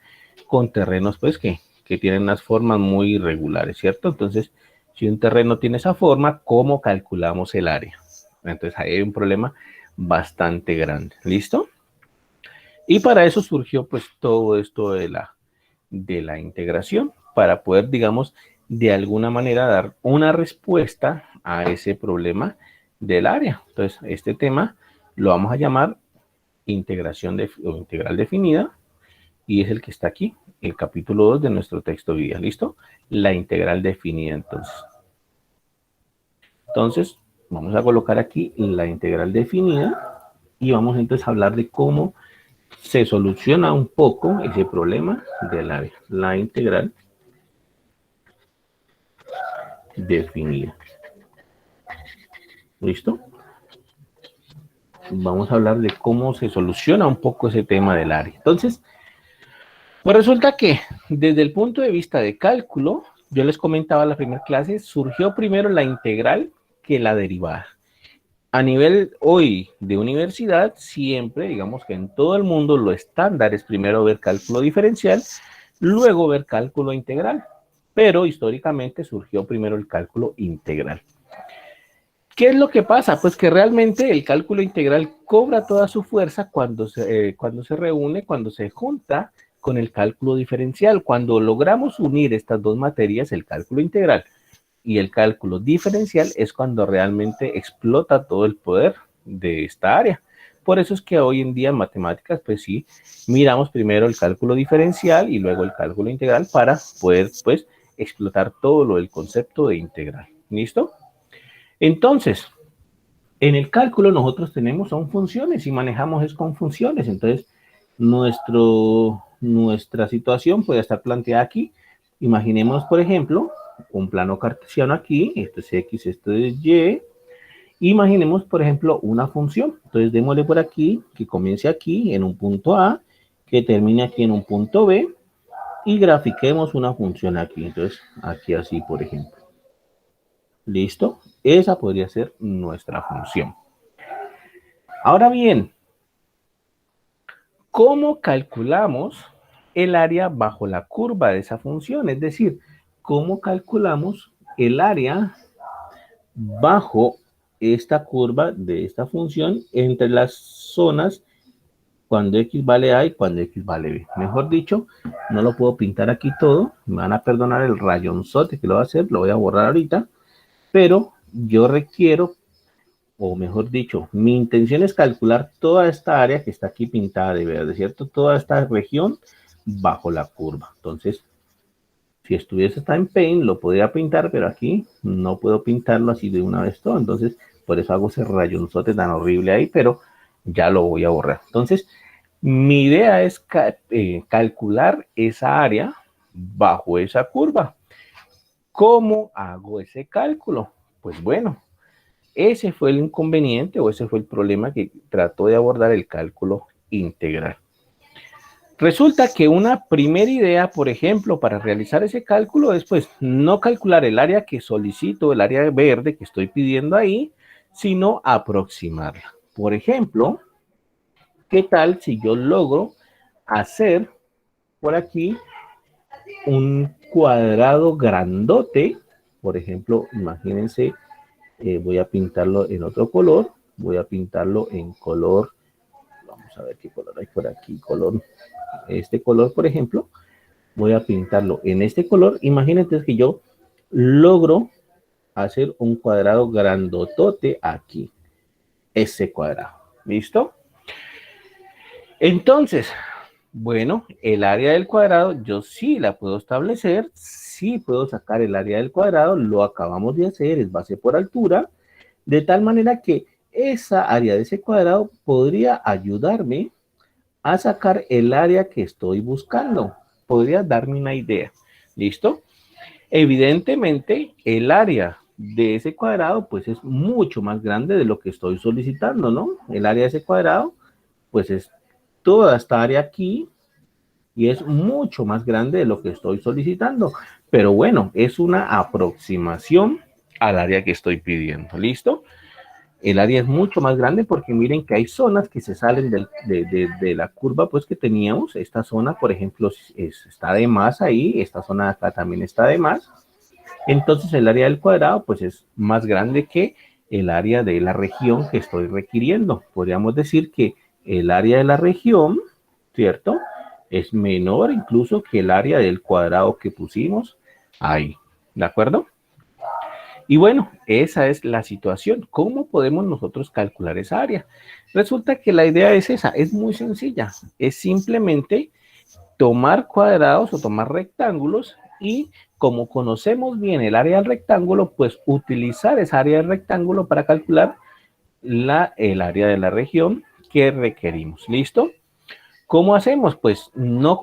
con terrenos pues que tienen unas formas muy irregulares, ¿cierto? Entonces, si un terreno tiene esa forma, ¿cómo calculamos el área? Entonces, ahí hay un problema bastante grande. ¿Listo? Y para eso surgió pues todo esto de la integración, para poder, digamos, de alguna manera dar una respuesta a ese problema del área. Entonces, este tema lo vamos a llamar integración o integral definida, y es el que está aquí, el capítulo 2 de nuestro texto guía. ¿Listo? La integral definida, entonces, vamos a colocar aquí la integral definida y vamos entonces a hablar de cómo se soluciona un poco ese problema del área. La integral definida. ¿Listo? Vamos a hablar de cómo se soluciona un poco ese tema del área. Entonces, pues resulta que desde el punto de vista de cálculo, yo les comentaba en la primera clase, surgió primero la integral que la derivada. A nivel hoy de universidad, siempre, digamos que en todo el mundo, lo estándar es primero ver cálculo diferencial, luego ver cálculo integral. Pero históricamente surgió primero el cálculo integral. ¿Qué es lo que pasa? Pues que realmente el cálculo integral cobra toda su fuerza cuando se reúne, cuando se junta con el cálculo diferencial. Cuando logramos unir estas dos materias, el cálculo integral y el cálculo diferencial, es cuando realmente explota todo el poder de esta área. Por eso es que hoy en día en matemáticas, pues sí, miramos primero el cálculo diferencial y luego el cálculo integral para poder, pues, explotar todo lo del concepto de integral. ¿Listo? Entonces, En el cálculo nosotros tenemos son funciones y manejamos es con funciones. Entonces, nuestra situación puede estar planteada aquí. Imaginemos, por ejemplo, un plano cartesiano aquí. Esto es X, esto es Y. Imaginemos, por ejemplo, una función. Entonces, démosle por aquí, que comience aquí en un punto A, que termine aquí en un punto B, y grafiquemos una función aquí. Entonces, aquí así, por ejemplo. ¿Listo? Esa podría ser nuestra función. Ahora bien, ¿cómo calculamos el área bajo la curva de esa función? Es decir, ¿cómo calculamos el área bajo esta curva de esta función entre las zonas cuando X vale A y cuando X vale B? Mejor dicho, no lo puedo pintar aquí todo. Me van a perdonar el rayonzote que lo voy a hacer. Lo voy a borrar ahorita. Pero yo requiero, o mejor dicho, mi intención es calcular toda esta área que está aquí pintada de verde, ¿cierto? Toda esta región bajo la curva. Entonces, si estuviese está en Paint, lo podría pintar, pero aquí no puedo pintarlo así de una vez todo. Entonces, por eso hago ese rayonzote tan horrible ahí, pero ya lo voy a borrar. Entonces, mi idea es calcular esa área bajo esa curva. ¿Cómo hago ese cálculo? Pues bueno, ese fue el inconveniente o ese fue el problema que trató de abordar el cálculo integral. Resulta que una primera idea, por ejemplo, para realizar ese cálculo es pues no calcular el área que solicito, el área verde que estoy pidiendo ahí, sino aproximarla. Por ejemplo, ¿qué tal si yo logro hacer por aquí un cuadrado grandote? Por ejemplo, imagínense, voy a pintarlo en otro color, voy a pintarlo en color, vamos a ver qué color hay por aquí, este color, por ejemplo, voy a pintarlo en este color. Imagínate que yo logro hacer un cuadrado grandotote aquí, ese cuadrado, ¿listo? Entonces, bueno, el área del cuadrado yo sí la puedo establecer, sí puedo sacar el área del cuadrado, lo acabamos de hacer, es base por altura, de tal manera que esa área de ese cuadrado podría ayudarme a sacar el área que estoy buscando. Podría darme una idea. ¿Listo? Evidentemente, el área de ese cuadrado, pues es mucho más grande de lo que estoy solicitando, ¿no? El área de ese cuadrado, pues es toda esta área aquí y es mucho más grande de lo que estoy solicitando. Pero bueno, es una aproximación al área que estoy pidiendo. ¿Listo? El área es mucho más grande porque miren que hay zonas que se salen de la curva pues que teníamos. Esta zona, por ejemplo, está de más ahí. Esta zona de acá también está de más. Entonces el área del cuadrado pues es más grande que el área de la región que estoy requiriendo. Podríamos decir que el área de la región, ¿cierto? Es menor incluso que el área del cuadrado que pusimos ahí. ¿De acuerdo? Y bueno, esa es la situación. ¿Cómo podemos nosotros calcular esa área? Resulta que la idea es esa, es muy sencilla. Es simplemente tomar cuadrados o tomar rectángulos y como conocemos bien el área del rectángulo, pues utilizar esa área del rectángulo para calcular el área de la región que requerimos. ¿Listo? ¿Cómo hacemos? Pues no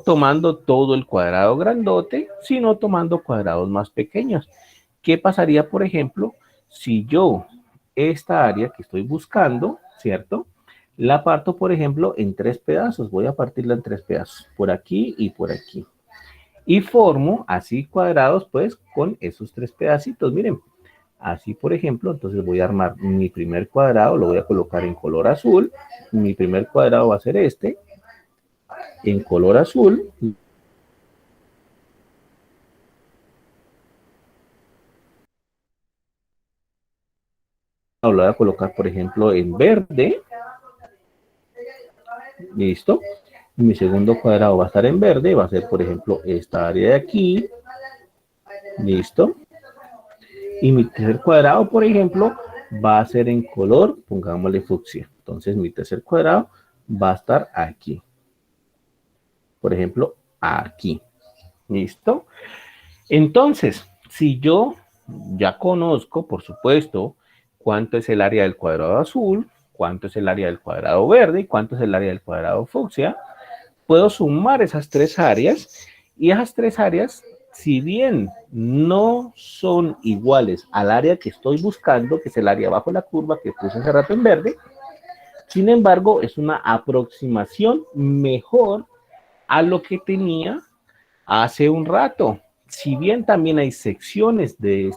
tomando todo el cuadrado grandote, sino tomando cuadrados más pequeños. ¿Qué pasaría, por ejemplo, si yo esta área que estoy buscando, ¿cierto? La parto, por ejemplo, en 3 pedazos. Voy a partirla en 3 pedazos, por aquí y por aquí. Y formo así cuadrados, pues, con esos 3 pedacitos. Miren, así, por ejemplo, entonces voy a armar mi primer cuadrado, lo voy a colocar en color azul. Mi primer cuadrado va a ser este, en color azul. Lo voy a colocar, por ejemplo, en verde. Listo. Mi segundo cuadrado va a estar en verde, va a ser, por ejemplo, esta área de aquí. Listo. Y mi tercer cuadrado, por ejemplo, va a ser en color, pongámosle fucsia. Entonces, mi tercer cuadrado va a estar aquí. Por ejemplo, aquí. ¿Listo? Entonces, si yo ya conozco, por supuesto, cuánto es el área del cuadrado azul, cuánto es el área del cuadrado verde y cuánto es el área del cuadrado fucsia. Puedo sumar esas tres áreas y esas tres áreas, si bien no son iguales al área que estoy buscando, que es el área bajo la curva que puse hace rato en verde, sin embargo, es una aproximación mejor a lo que tenía hace un rato. Si bien también hay secciones de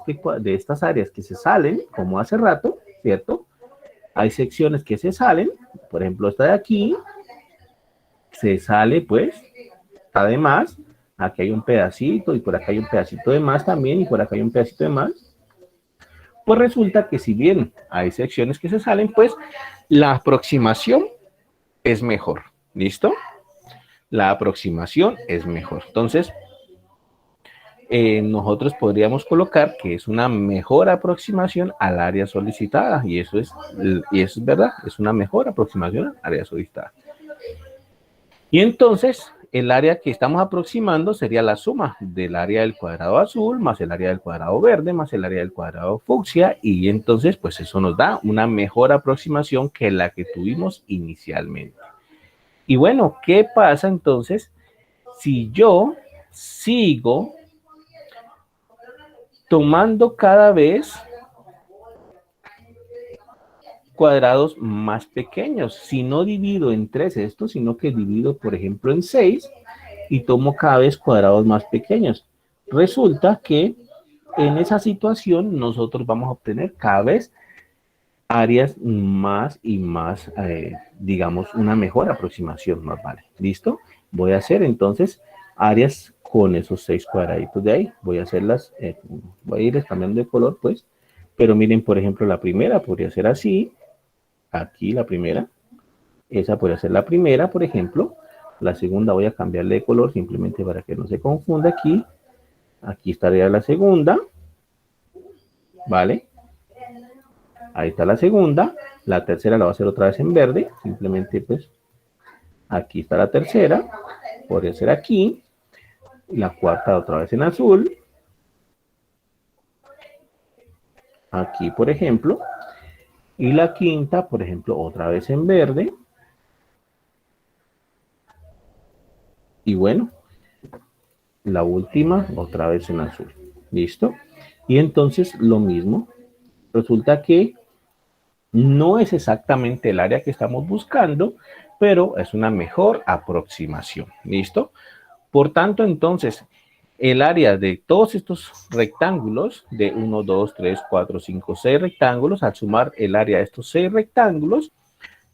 estas áreas que se salen, como hace rato, ¿cierto? Hay secciones que se salen, por ejemplo, esta de aquí, se sale, pues, está de más. Aquí hay un pedacito y por acá hay un pedacito de más también y por acá hay un pedacito de más. Pues resulta que si bien hay secciones que se salen, pues la aproximación es mejor. ¿Listo? La aproximación es mejor. Entonces, nosotros podríamos colocar que es una mejor aproximación al área solicitada. Y eso es verdad, es una mejor aproximación al área solicitada. Y entonces, el área que estamos aproximando sería la suma del área del cuadrado azul más el área del cuadrado verde más el área del cuadrado fucsia. Y entonces, pues eso nos da una mejor aproximación que la que tuvimos inicialmente. Y bueno, ¿qué pasa entonces si yo sigo tomando cada vez cuadrados más pequeños? Si no divido en 3 esto, sino que divido, por ejemplo, en 6 y tomo cada vez cuadrados más pequeños. Resulta que en esa situación nosotros vamos a obtener cada vez áreas más y más, digamos, una mejor aproximación más, ¿vale? ¿Listo? Voy a hacer entonces áreas con esos 6 cuadraditos de ahí. Voy a hacerlas, voy a irles cambiando de color, pues. Pero miren, por ejemplo, la primera podría ser así. Aquí la primera. Esa podría ser la primera, por ejemplo. La segunda voy a cambiarle de color simplemente para que no se confunda aquí. Aquí estaría la segunda. ¿Vale? Ahí está la segunda. La tercera la voy a hacer otra vez en verde. Simplemente, pues, aquí está la tercera. Podría ser aquí. La cuarta otra vez en azul. Aquí, por ejemplo. Y la quinta, por ejemplo, otra vez en verde. Y bueno, la última otra vez en azul. ¿Listo? Y entonces lo mismo. Resulta que no es exactamente el área que estamos buscando, pero es una mejor aproximación. ¿Listo? Por tanto, entonces, el área de todos estos rectángulos, de 1, 2, 3, 4, 5, 6 rectángulos, al sumar el área de estos 6 rectángulos,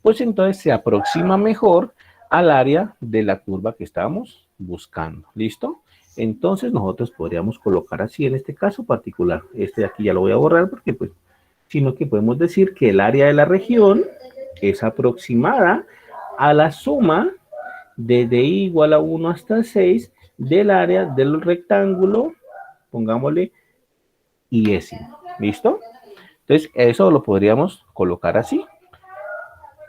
pues entonces se aproxima mejor al área de la curva que estamos buscando. ¿Listo? Entonces nosotros podríamos colocar así en este caso particular. Este de aquí ya lo voy a borrar porque pues, sino que podemos decir que el área de la región es aproximada a la suma de igual a 1 hasta 6 del área del rectángulo, pongámosle IS. ¿Listo? Entonces eso lo podríamos colocar así.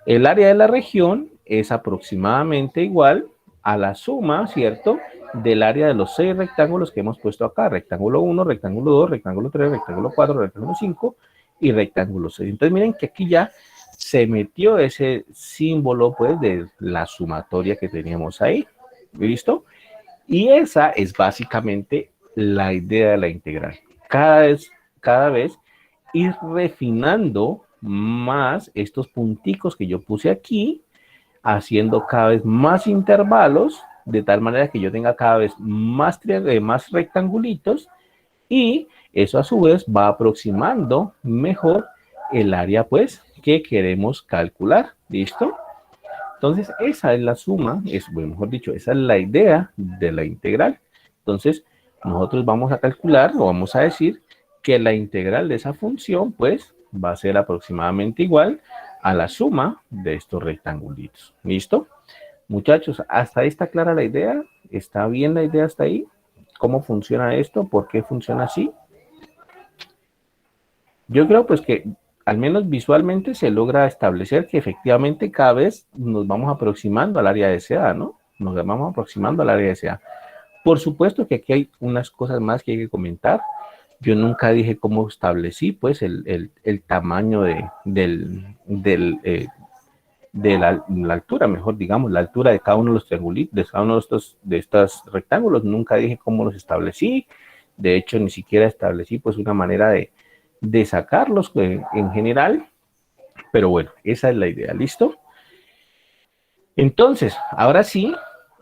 El área de la región es aproximadamente igual a la suma, ¿cierto?, del área de los 6 rectángulos que hemos puesto acá. Rectángulo 1, rectángulo 2, rectángulo 3, rectángulo 4, rectángulo 5 y rectángulo 6. Entonces miren que aquí ya se metió ese símbolo, pues, de la sumatoria que teníamos ahí. ¿Listo? Y esa es básicamente la idea de la integral. Cada vez ir refinando más estos punticos que yo puse aquí, haciendo cada vez más intervalos, de tal manera que yo tenga cada vez más rectangulitos, y eso a su vez va aproximando mejor el área, pues, que queremos calcular. ¿Listo? Entonces, esa es la suma, bueno, mejor dicho, esa es la idea de la integral. Entonces, nosotros vamos a calcular, o vamos a decir, que la integral de esa función, pues, va a ser aproximadamente igual a la suma de estos rectangulitos. ¿Listo? Muchachos, ¿hasta ahí está clara la idea? ¿Está bien la idea hasta ahí? ¿Cómo funciona esto? ¿Por qué funciona así? Yo creo, pues, que al menos visualmente se logra establecer que efectivamente cada vez nos vamos aproximando al área deseada, ¿no? Nos vamos aproximando al área deseada. Por supuesto que aquí hay unas cosas más que hay que comentar. yo nunca dije cómo establecí, pues, el tamaño de la altura, mejor digamos, la altura de cada uno de los triangulitos, de cada uno de estos rectángulos. Nunca dije cómo los establecí. De hecho, ni siquiera establecí, pues, una manera de sacarlos en general. Pero bueno, esa es la idea, ¿listo? Entonces, ahora sí,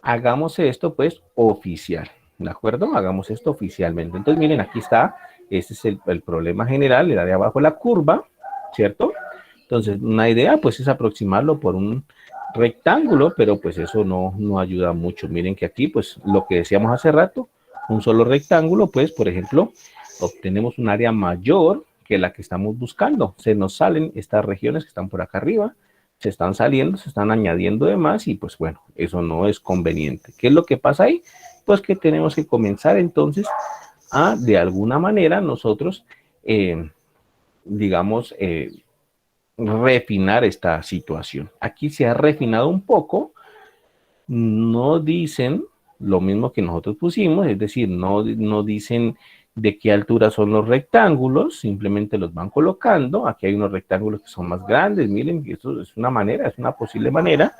hagamos esto, pues, oficial, ¿de acuerdo? Hagamos esto oficialmente. Entonces, miren, aquí está, este es el problema general, el área abajo de la curva, ¿cierto? Entonces, una idea, pues, es aproximarlo por un rectángulo, pero pues eso no ayuda mucho. Miren que aquí, pues, lo que decíamos hace rato, un solo rectángulo, pues, por ejemplo, obtenemos un área mayor que la que estamos buscando. Se nos salen estas regiones que están por acá arriba, se están saliendo, se están añadiendo de más y pues bueno, eso no es conveniente. ¿Qué es lo que pasa ahí? Pues que tenemos que comenzar entonces a, de alguna manera, nosotros, digamos, refinar esta situación. Aquí se ha refinado un poco, no dicen lo mismo que nosotros pusimos, es decir, no dicen de qué altura son los rectángulos, simplemente los van colocando. Aquí hay unos rectángulos que son más grandes, miren, esto es una manera, es una posible manera.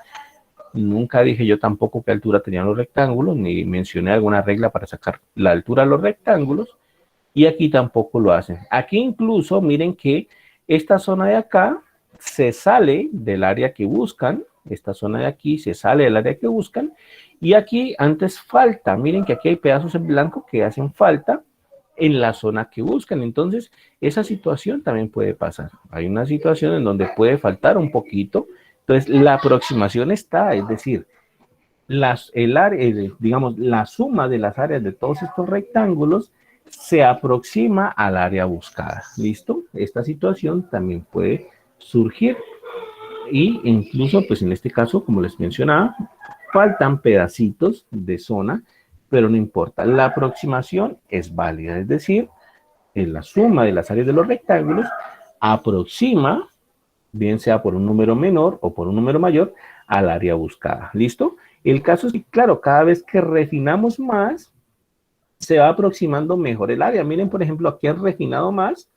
Nunca dije yo tampoco qué altura tenían los rectángulos, ni mencioné alguna regla para sacar la altura de los rectángulos, y aquí tampoco lo hacen. Aquí incluso, miren que esta zona de acá se sale del área que buscan, esta zona de aquí se sale del área que buscan, y aquí antes falta, miren que aquí hay pedazos en blanco que hacen falta en la zona que buscan. Entonces, esa situación también puede pasar. Hay una situación en donde puede faltar un poquito. Entonces, la aproximación está, es decir, digamos, la suma de las áreas de todos estos rectángulos se aproxima al área buscada. ¿Listo? Esta situación también puede surgir y incluso, pues en este caso, como les mencionaba, faltan pedacitos de zona, pero no importa. La aproximación es válida, es decir, en la suma de las áreas de los rectángulos aproxima, bien sea por un número menor o por un número mayor, al área buscada. ¿Listo? El caso es que, claro, cada vez que refinamos más, se va aproximando mejor el área. Miren, por ejemplo, aquí han refinado más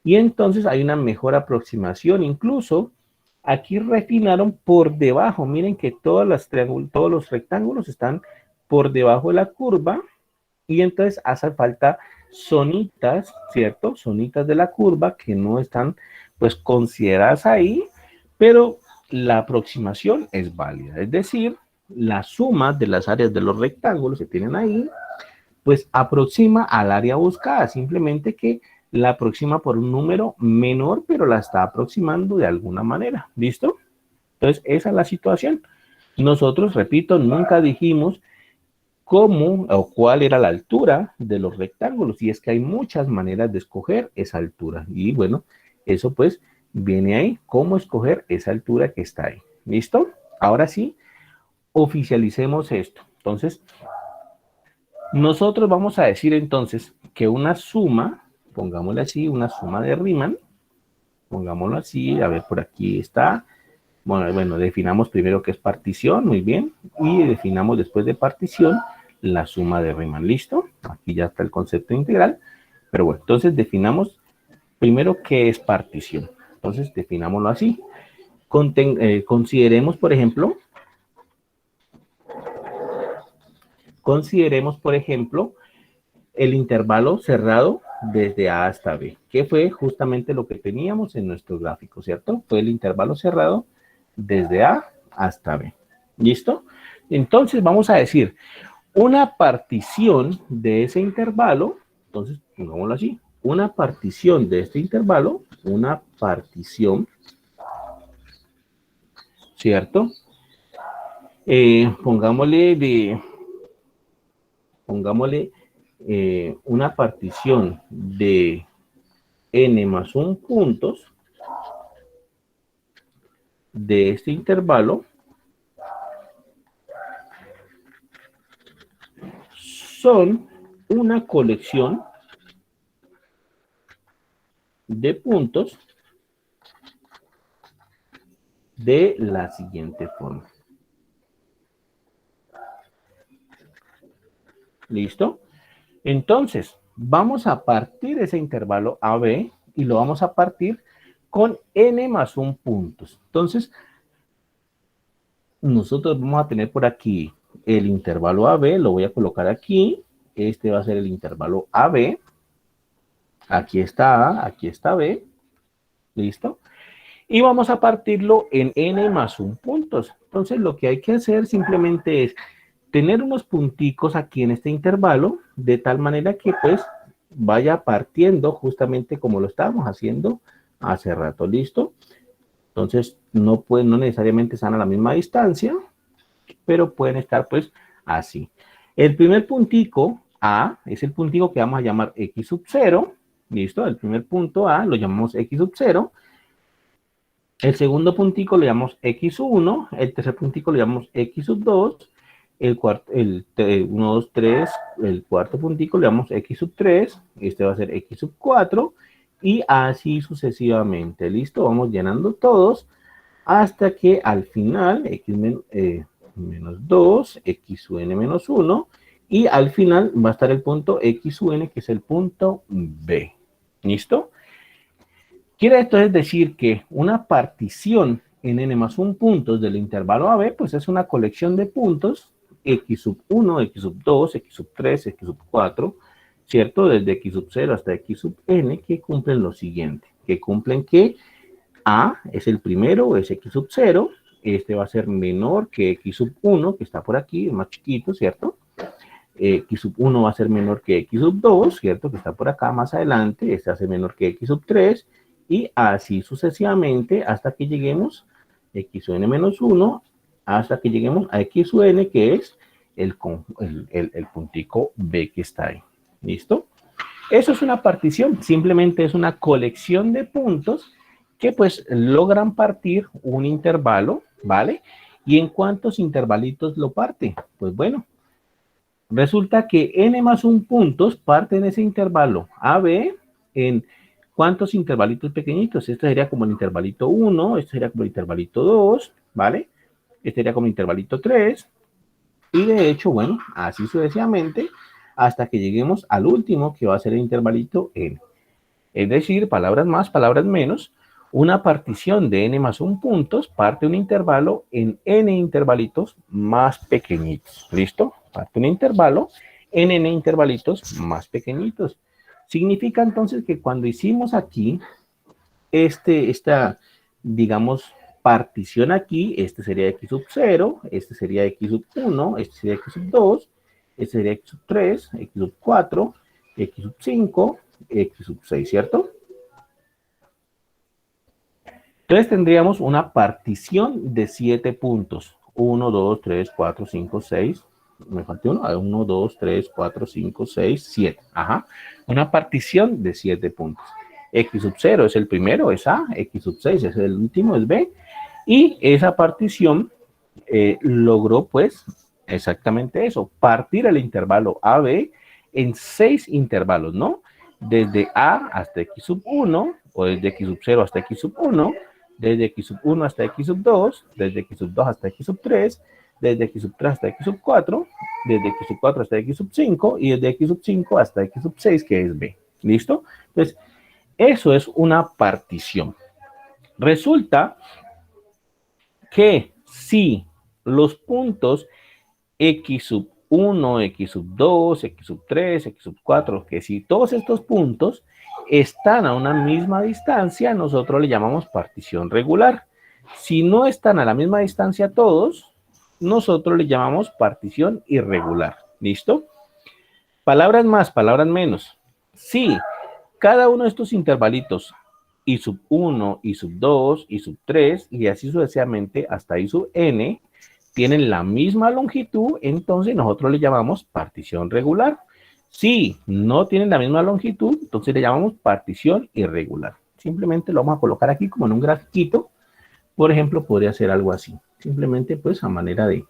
y entonces hay una mejor aproximación. Incluso aquí refinaron por debajo. Miren que todos los rectángulos están por debajo de la curva y entonces hace falta zonitas, ¿cierto? Zonitas de la curva que no están pues consideradas ahí, pero la aproximación es válida. Es decir, la suma de las áreas de los rectángulos que tienen ahí pues aproxima al área buscada, simplemente que la aproxima por un número menor, pero la está aproximando de alguna manera, ¿listo? Entonces, esa es la situación. Nosotros, repito, nunca dijimos cómo o cuál era la altura de los rectángulos, y es que hay muchas maneras de escoger esa altura, y bueno, eso pues viene ahí, cómo escoger esa altura que está ahí, ¿listo? Ahora sí, oficialicemos esto. Entonces, nosotros vamos a decir entonces que una suma, pongámosle así, una suma de Riemann, pongámoslo así, a ver, por aquí está. Bueno, definamos primero qué es partición, muy bien, y definamos después de partición la suma de Riemann, ¿listo? Aquí ya está el concepto integral, pero bueno, entonces definamos primero qué es partición. Entonces, definámoslo así. Consideremos, por ejemplo, el intervalo cerrado desde A hasta B, que fue justamente lo que teníamos en nuestro gráfico, ¿cierto? Fue el intervalo cerrado desde A hasta B. ¿Listo? Entonces vamos a decir una partición de ese intervalo, entonces pongámoslo así, una partición de este intervalo, una partición, ¿cierto? Pongámosle una partición de n más 1 puntos de este intervalo son una colección de puntos de la siguiente forma. ¿Listo? Entonces, vamos a partir ese intervalo AB y lo vamos a partir con n más 1 puntos. Entonces, nosotros vamos a tener por aquí el intervalo AB, lo voy a colocar aquí. Este va a ser el intervalo AB. Aquí está A, aquí está B. ¿Listo? Y vamos a partirlo en n más 1 puntos. Entonces, lo que hay que hacer simplemente es tener unos punticos aquí en este intervalo, de tal manera que pues vaya partiendo justamente como lo estábamos haciendo hace rato. ¿Listo? Entonces, no necesariamente están a la misma distancia, pero pueden estar pues así. El primer puntico A es el puntico que vamos a llamar X sub 0. ¿Listo? El primer punto A lo llamamos X sub 0. El segundo puntico lo llamamos X sub 1. El tercer puntico lo llamamos X sub 2. El 1, 2, 3. El cuarto puntico lo llamamos X sub 3. Este va a ser X sub 4. Y así sucesivamente. ¿Listo? Vamos llenando todos hasta que al final X menos 2, X sub n menos 1. Y al final va a estar el punto X sub n, que es el punto B. ¿Listo? Quiere entonces decir que una partición en n más 1 puntos del intervalo AB, pues es una colección de puntos X sub 1, X sub 2, X sub 3, X sub 4, ¿cierto? Desde X sub 0 hasta X sub n, que cumplen lo siguiente, que cumplen que A es el primero, es X sub 0, este va a ser menor que X sub 1, que está por aquí, es más chiquito, ¿cierto? X sub 1 va a ser menor que X sub 2, ¿cierto? Que está por acá más adelante, este va a ser menor que X sub 3, y así sucesivamente hasta que lleguemos a X sub n menos 1, hasta que lleguemos a X sub n, que es el puntico B que está ahí. ¿Listo? Eso es una partición, simplemente es una colección de puntos que pues logran partir un intervalo, ¿vale? ¿Y en cuántos intervalitos lo parte? Pues bueno, resulta que n más 1 puntos parten ese intervalo AB en ¿cuántos intervalitos pequeñitos? Este sería como el intervalito 1, este sería como el intervalito 2, ¿vale? Este sería como el intervalito 3. Y de hecho, bueno, así sucesivamente hasta que lleguemos al último, que va a ser el intervalito n. Es decir, palabras más, palabras menos, una partición de n más 1 puntos parte un intervalo en n intervalitos más pequeñitos. ¿Listo? Parte un intervalo en n intervalitos más pequeñitos. Significa entonces que cuando hicimos aquí esta, digamos, partición aquí, este sería X sub 0, este sería X sub 1, este sería X sub 2, este sería X sub 3, X sub 4, X sub 5, X sub 6, ¿cierto? Entonces tendríamos una partición de 7 puntos. 1, 2, 3, 4, 5, 6. Me falta uno. 1, 2, 3, 4, 5, 6, 7. Ajá. Una partición de 7 puntos. X sub 0 es el primero, es A. X sub 6 es el último, es B. Y esa partición logró, pues, exactamente eso. Partir el intervalo AB en 6 intervalos, ¿no? Desde A hasta X sub 1, o desde X sub 0 hasta X sub 1, desde X sub 1 hasta X sub 2, desde X sub 2 hasta X sub 3, desde X sub 3 hasta X sub 4, desde X sub 4 hasta X sub 5, y desde X sub 5 hasta X sub 6, que es B. ¿Listo? Entonces, eso es una partición. Resulta que si los puntos X sub 1, X sub 2, X sub 3, X sub 4, que si todos estos puntos están a una misma distancia, nosotros le llamamos partición regular. Si no están a la misma distancia todos, nosotros le llamamos partición irregular. ¿Listo? Palabras más, palabras menos. Si cada uno de estos intervalitos, I sub 1, I sub 2, I sub 3, y así sucesivamente hasta I sub n, tienen la misma longitud, entonces nosotros le llamamos partición regular. Si no tienen la misma longitud, entonces le llamamos partición irregular. Simplemente lo vamos a colocar aquí como en un grafiquito. Por ejemplo, podría ser algo así. Simplemente pues a manera de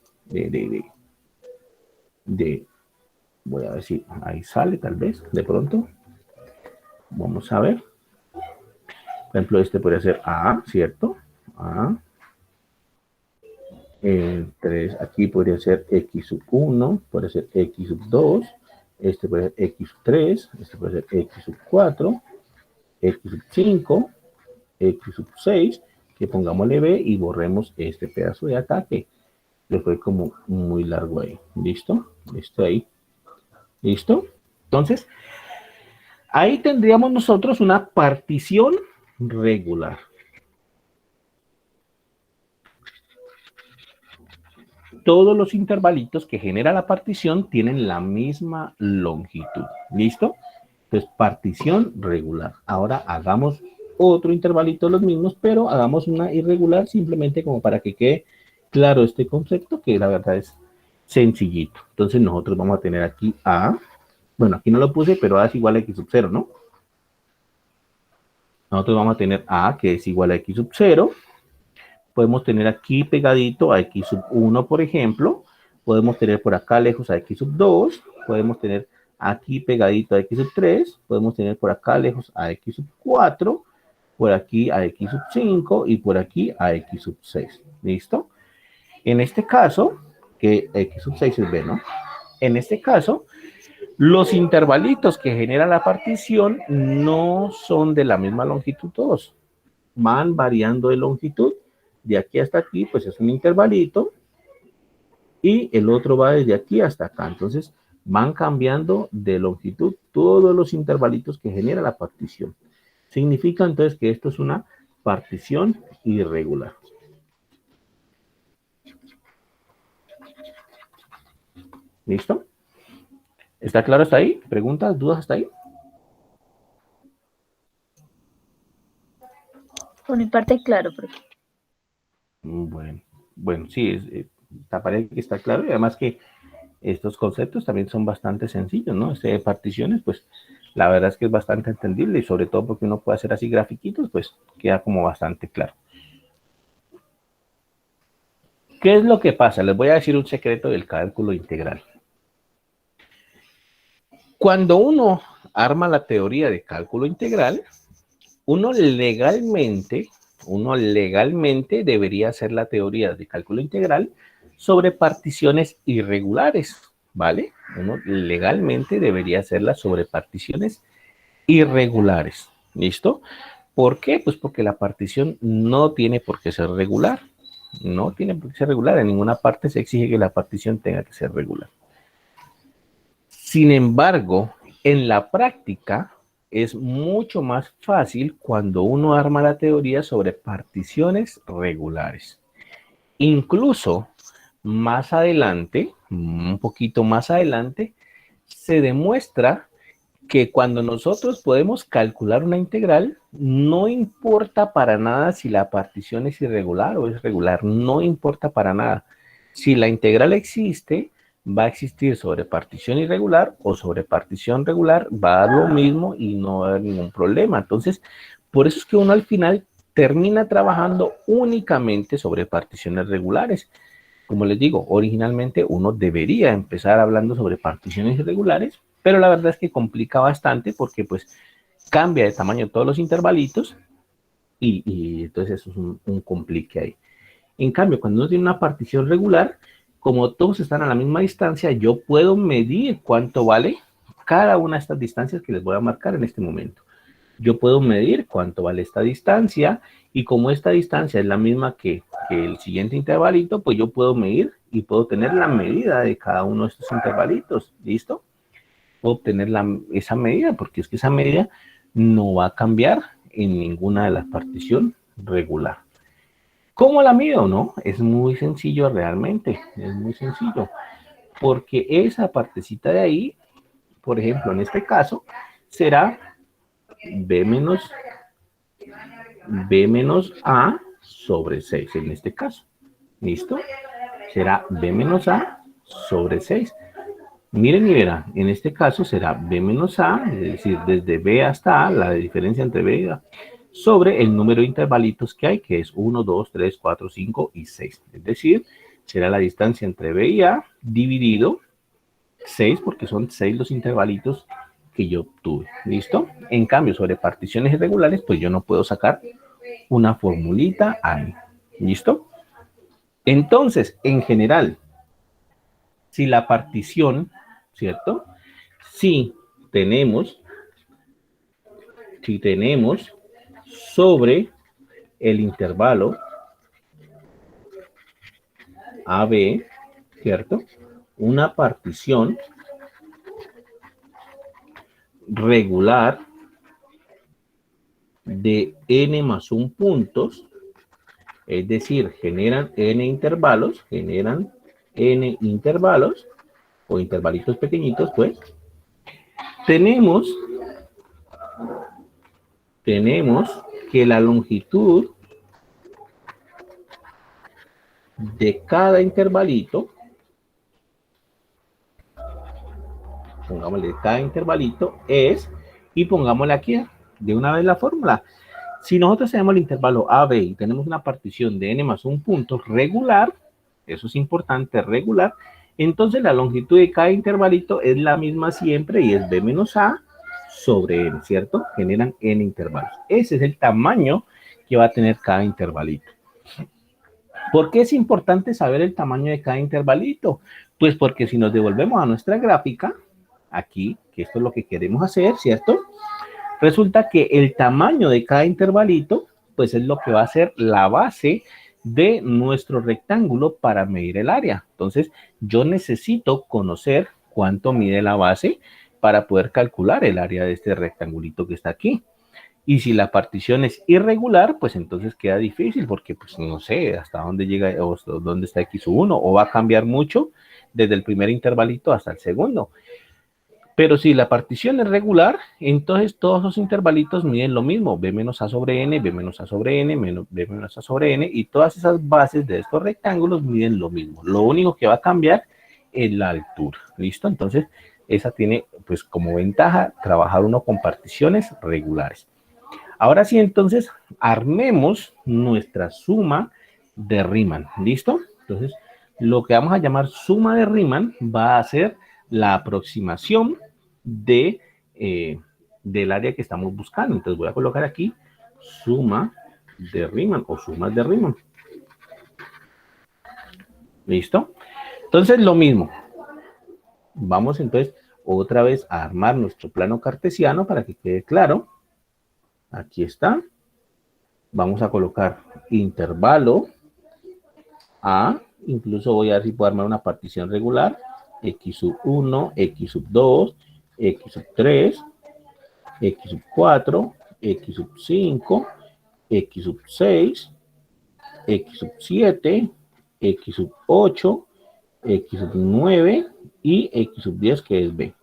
voy a ver si ahí sale tal vez, de pronto. Vamos a ver. Por ejemplo, este podría ser A, ¿cierto? A. 3, aquí podría ser X sub 1, podría ser X sub 2, este puede ser X sub 3, este puede ser X sub 4, X sub 5, X sub 6, que pongámosle B y borremos este pedazo de acá que le fue como muy largo ahí. ¿Listo? Listo ahí. ¿Listo? Entonces, ahí tendríamos nosotros una partición regular. Todos los intervalitos que genera la partición tienen la misma longitud. ¿Listo? Entonces, partición regular. Ahora hagamos otro intervalito de los mismos, pero hagamos una irregular simplemente como para que quede claro este concepto, que la verdad es sencillito. Entonces, nosotros vamos a tener aquí A. Bueno, aquí no lo puse, pero A es igual a X sub 0, ¿no? Nosotros vamos a tener A, que es igual a X sub 0. Podemos tener aquí pegadito a X sub 1, por ejemplo. Podemos tener por acá lejos a X sub 2. Podemos tener aquí pegadito a X sub 3. Podemos tener por acá lejos a X sub 4. Por aquí a X sub 5 y por aquí a X sub 6. ¿Listo? En este caso, que X sub 6 es B, ¿no? En este caso, los intervalitos que genera la partición no son de la misma longitud todos. Van variando de longitud. De aquí hasta aquí, pues es un intervalito. Y el otro va desde aquí hasta acá. Entonces, van cambiando de longitud todos los intervalitos que genera la partición. Significa entonces que esto es una partición irregular. ¿Listo? ¿Está claro hasta ahí? ¿Preguntas, dudas hasta ahí? Por mi parte, claro, profe. Bueno, sí, parece que está claro y además que estos conceptos también son bastante sencillos, ¿no? Este de particiones, pues la verdad es que es bastante entendible y sobre todo porque uno puede hacer así grafiquitos, pues queda como bastante claro. ¿Qué es lo que pasa? Les voy a decir un secreto del cálculo integral. Cuando uno arma la teoría de cálculo integral, uno legalmente debería hacer la teoría de cálculo integral sobre particiones irregulares, ¿vale? Uno legalmente debería hacerla sobre particiones irregulares, ¿listo? ¿Por qué? Pues porque la partición no tiene por qué ser regular, no tiene por qué ser regular, en ninguna parte se exige que la partición tenga que ser regular. Sin embargo, en la práctica es mucho más fácil cuando uno arma la teoría sobre particiones regulares. Incluso más adelante, un poquito más adelante, se demuestra que cuando nosotros podemos calcular una integral, no importa para nada si la partición es irregular o es regular, no importa para nada. Si la integral existe, va a existir sobre partición irregular o sobre partición regular, va a dar lo mismo y no va a haber ningún problema. Entonces, por eso es que uno al final termina trabajando únicamente sobre particiones regulares. Como les digo, originalmente uno debería empezar hablando sobre particiones irregulares, pero la verdad es que complica bastante porque pues cambia de tamaño todos los intervalitos y entonces eso es un complique ahí. En cambio, cuando uno tiene una partición regular, como todos están a la misma distancia, yo puedo medir cuánto vale cada una de estas distancias que les voy a marcar en este momento. Yo puedo medir cuánto vale esta distancia y como esta distancia es la misma que el siguiente intervalito, pues yo puedo medir y puedo tener la medida de cada uno de estos intervalitos. ¿Listo? Puedo obtener esa medida porque es que esa medida no va a cambiar en ninguna de las particiones regular. ¿Cómo la mido? No, es muy sencillo realmente, es muy sencillo, porque esa partecita de ahí, por ejemplo, en este caso, será B menos A sobre 6, en este caso, ¿listo? Será B menos A sobre 6. Miren y verán, en este caso será B menos A, es decir, desde B hasta A, la diferencia entre B y A, sobre el número de intervalitos que hay, que es 1, 2, 3, 4, 5 y 6. Es decir, será la distancia entre B y A dividido 6, porque son 6 los intervalitos que yo obtuve. ¿Listo? En cambio, sobre particiones irregulares, pues yo no puedo sacar una formulita ahí. ¿Listo? Entonces, en general, si la partición, ¿cierto? si tenemos sobre el intervalo AB, ¿cierto? Una partición regular de n más 1 puntos, es decir, generan n intervalos o intervalitos pequeñitos, pues, tenemos que la longitud de cada intervalito, pongámosle cada intervalito es, y pongámosle aquí de una vez la fórmula. Si nosotros tenemos el intervalo AB y tenemos una partición de n más 1 punto regular, eso es importante, regular, entonces la longitud de cada intervalito es la misma siempre y es B menos A sobre n, ¿cierto? Generan n intervalos. Ese es el tamaño que va a tener cada intervalito. ¿Por qué es importante saber el tamaño de cada intervalito? Pues porque si nos devolvemos a nuestra gráfica, aquí, que esto es lo que queremos hacer, ¿cierto? Resulta que el tamaño de cada intervalito, pues es lo que va a ser la base de nuestro rectángulo para medir el área. Entonces, yo necesito conocer cuánto mide la base para poder calcular el área de este rectangulito que está aquí. Y si la partición es irregular, pues entonces queda difícil porque, pues, no sé hasta dónde llega o dónde está x1 o va a cambiar mucho desde el primer intervalito hasta el segundo. Pero si la partición es regular, entonces todos los intervalitos miden lo mismo, b menos a sobre n, b menos a sobre n, b menos a sobre n, y todas esas bases de estos rectángulos miden lo mismo. Lo único que va a cambiar es la altura, ¿listo? Entonces, esa tiene, pues, como ventaja trabajar uno con particiones regulares. Ahora sí, entonces, armemos nuestra suma de Riemann, ¿listo? Entonces, lo que vamos a llamar suma de Riemann va a ser la aproximación del área que estamos buscando. Entonces voy a colocar aquí suma de Riemann o sumas de Riemann. ¿Listo? Entonces lo mismo. Vamos entonces otra vez a armar nuestro plano cartesiano para que quede claro. Aquí está. Vamos a colocar intervalo A. Incluso voy a ver si puedo armar una partición regular. X sub 1, X sub 2, X sub 3, X sub 4, X sub 5, X sub 6, X sub 7, X sub 8, X sub 9 y X sub 10 que es B.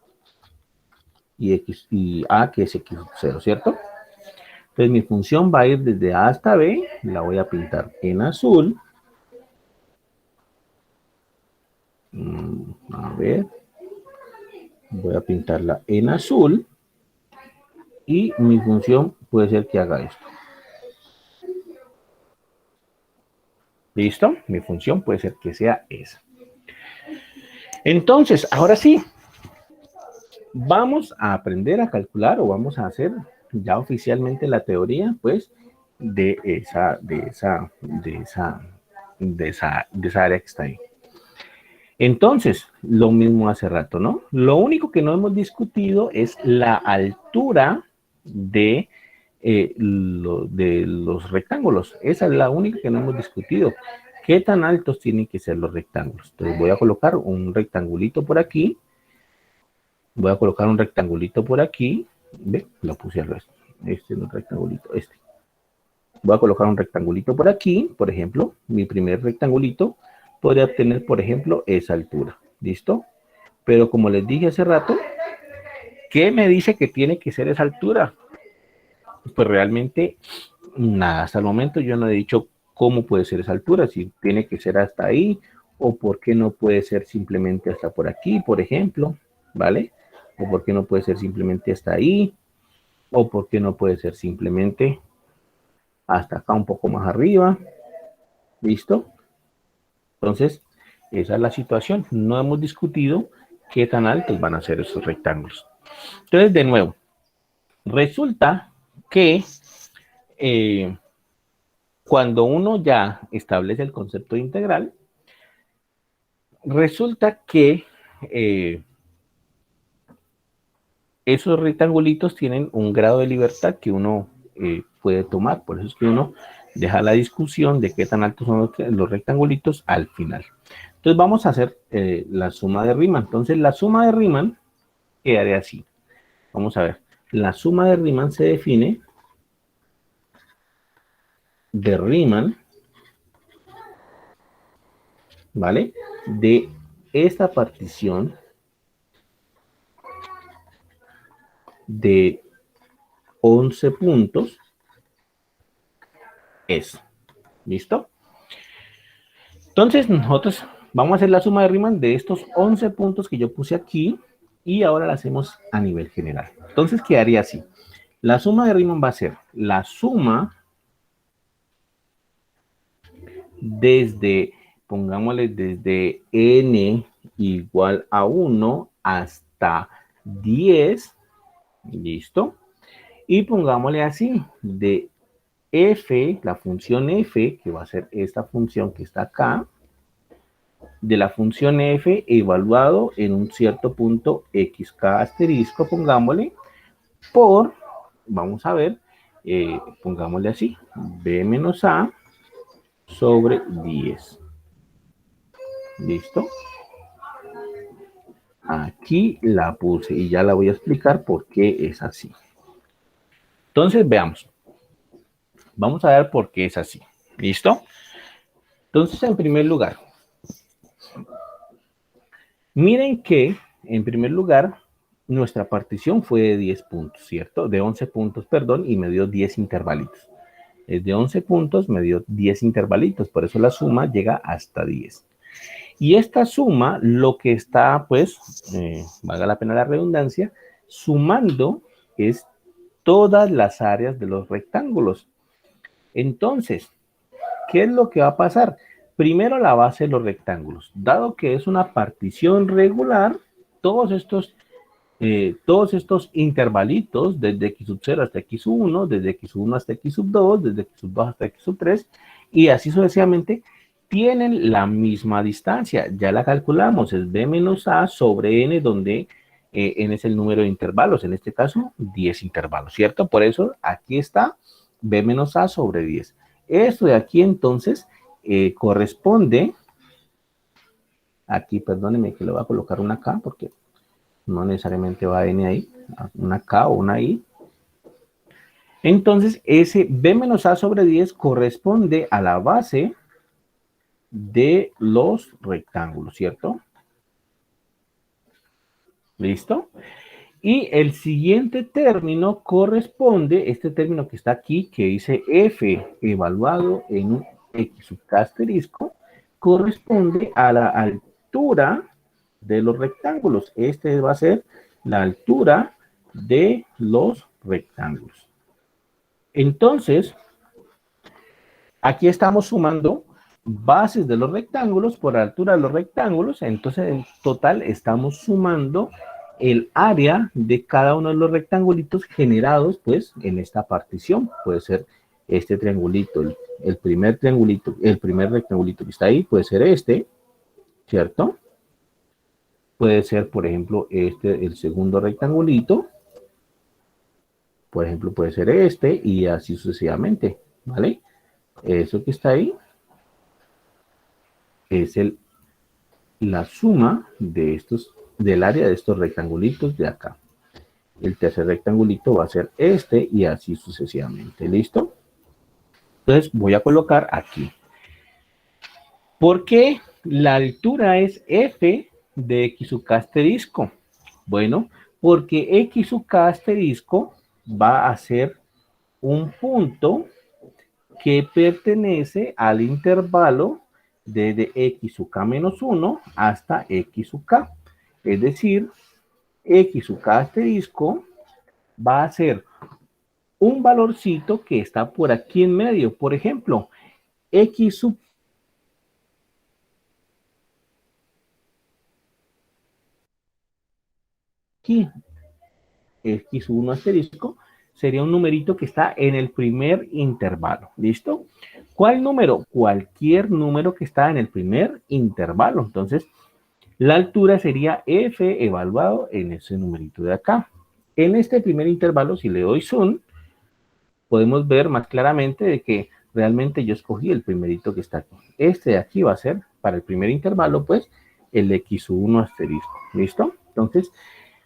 Y A que es X sub 0, ¿cierto? Entonces mi función va a ir desde A hasta B, la voy a pintar en azul. A ver, voy a pintarla en azul y mi función puede ser que haga esto. ¿Listo? Mi función puede ser que sea esa. Entonces, ahora sí, vamos a aprender a calcular o vamos a hacer ya oficialmente la teoría, pues, de esa área que está ahí. Entonces, lo mismo hace rato, ¿no? Lo único que no hemos discutido es la altura de los rectángulos. Esa es la única que no hemos discutido. ¿Qué tan altos tienen que ser los rectángulos? Entonces voy a colocar un rectangulito por aquí. Voy a colocar un rectangulito por aquí. ¿Ve? Lo puse al revés. Este es un rectangulito, este. Voy a colocar un rectangulito por aquí, por ejemplo. Mi primer rectangulito podría obtener, por ejemplo, esa altura. ¿Listo? Pero como les dije hace rato, ¿qué me dice que tiene que ser esa altura? Pues realmente nada, hasta el momento yo no he dicho cómo puede ser esa altura, si tiene que ser hasta ahí o por qué no puede ser simplemente hasta por aquí, por ejemplo, ¿vale? O por qué no puede ser simplemente hasta ahí o por qué no puede ser simplemente hasta acá un poco más arriba. ¿Listo? Entonces, esa es la situación. No hemos discutido qué tan altos van a ser esos rectángulos. Entonces, de nuevo, resulta que cuando uno ya establece el concepto de integral, resulta que esos rectangulitos tienen un grado de libertad que uno puede tomar. Por eso es que uno deja la discusión de qué tan altos son los rectangulitos al final. Entonces vamos a hacer la suma de Riemann. Entonces la suma de Riemann quedaría así. Vamos a ver. La suma de Riemann se define de Riemann, ¿vale? De esta partición de 11 puntos es. ¿Listo? Entonces nosotros vamos a hacer la suma de Riemann de estos 11 puntos que yo puse aquí y ahora la hacemos a nivel general. Entonces quedaría así. La suma de Riemann va a ser la suma desde, pongámosle desde n igual a 1 hasta 10, ¿listo? Y pongámosle así, de f, la función f, que va a ser esta función que está acá, de la función f evaluado en un cierto punto xk asterisco, pongámosle, por, vamos a ver, pongámosle así, b menos a sobre 10. ¿Listo? Aquí la puse y ya la voy a explicar por qué es así. Entonces, veamos. Vamos a ver por qué es así. ¿Listo? Entonces, en primer lugar, miren que, en primer lugar, nuestra partición fue de 10 puntos, ¿cierto? De 11 puntos, perdón, y me dio 10 intervalitos. Es de 11 puntos, me dio 10 intervalitos, por eso la suma llega hasta 10. Y esta suma, lo que está, pues, valga la pena la redundancia, sumando es todas las áreas de los rectángulos. Entonces, ¿qué es lo que va a pasar? Primero la base de los rectángulos. Dado que es una partición regular, todos estos intervalitos, desde x sub 0 hasta x sub 1, desde x sub 1 hasta x sub 2, desde x sub 2 hasta x sub 3, y así sucesivamente, tienen la misma distancia. Ya la calculamos, es b menos a sobre n, donde n es el número de intervalos, en este caso 10 intervalos, ¿cierto? Por eso aquí está b menos a sobre 10. Esto de aquí entonces corresponde, aquí perdónenme que le voy a colocar una K porque no necesariamente va n ahí, una K o una I. Entonces ese b menos a sobre 10 corresponde a la base de los rectángulos, ¿cierto? ¿Listo? Y el siguiente término corresponde, este término que está aquí, que dice f evaluado en un x sub k asterisco, corresponde a la altura de los rectángulos. Este va a ser la altura de los rectángulos. Entonces, aquí estamos sumando bases de los rectángulos por altura de los rectángulos, entonces en total estamos sumando el área de cada uno de los rectangulitos generados pues en esta partición. Puede ser este triangulito, el primer triangulito, el primer rectangulito que está ahí, puede ser este, ¿cierto? Puede ser, por ejemplo, este, el segundo rectangulito, por ejemplo, puede ser este y así sucesivamente, ¿vale? Eso que está ahí es la suma de estos, del área de estos rectangulitos de acá. El tercer rectangulito va a ser este y así sucesivamente. ¿Listo? Entonces voy a colocar aquí. ¿Por qué la altura es f de x sub k asterisco? Bueno, porque x sub k asterisco va a ser un punto que pertenece al intervalo desde x sub k menos 1 hasta x sub k. Es decir, x sub k asterisco va a ser un valorcito que está por aquí en medio. Por ejemplo, x sub aquí, x sub 1 asterisco, sería un numerito que está en el primer intervalo. ¿Listo? ¿Cuál número? Cualquier número que está en el primer intervalo. Entonces, la altura sería f evaluado en ese numerito de acá. En este primer intervalo, si le doy zoom, podemos ver más claramente de que realmente yo escogí el primerito que está aquí. Este de aquí va a ser, para el primer intervalo, pues, el x1 asterisco. ¿Listo? Entonces,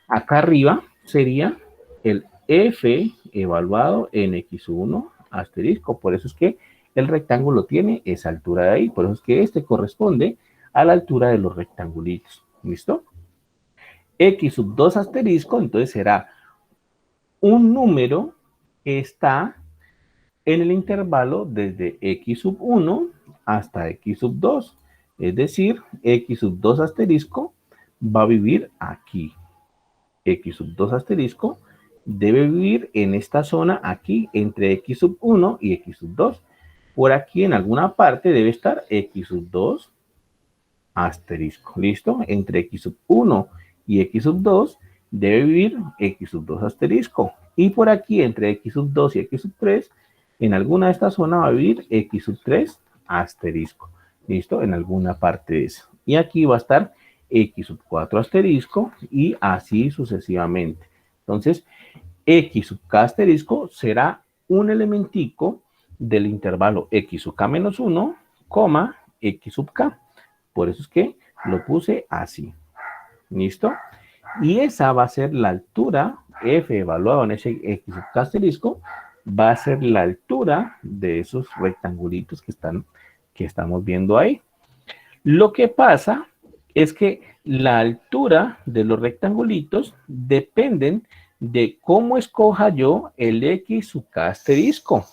acá arriba sería el f evaluado en x1 asterisco. Por eso es que el rectángulo tiene esa altura de ahí. Por eso es que este corresponde a la altura de los rectangulitos. ¿Listo? X sub 2 asterisco, entonces será un número que está en el intervalo desde x sub 1 hasta x sub 2. Es decir, x sub 2 asterisco va a vivir aquí. X sub 2 asterisco debe vivir en esta zona aquí entre x sub 1 y x sub 2. Por aquí en alguna parte debe estar x sub 2 asterisco. ¿Listo? Entre x sub 1 y x sub 2 debe vivir x sub 2 asterisco. Y por aquí entre x sub 2 y x sub 3, en alguna de estas zonas va a vivir x sub 3 asterisco. ¿Listo? En alguna parte de eso. Y aquí va a estar x sub 4 asterisco y así sucesivamente. Entonces, x sub k asterisco será un elementico del intervalo x sub k menos 1, x sub k. Por eso es que lo puse así. ¿Listo? Y esa va a ser la altura, f evaluado en ese x sub k asterisco, va a ser la altura de esos rectangulitos que estamos viendo ahí. Lo que pasa es que la altura de los rectangulitos dependen de cómo escoja yo el x sub k asterisco.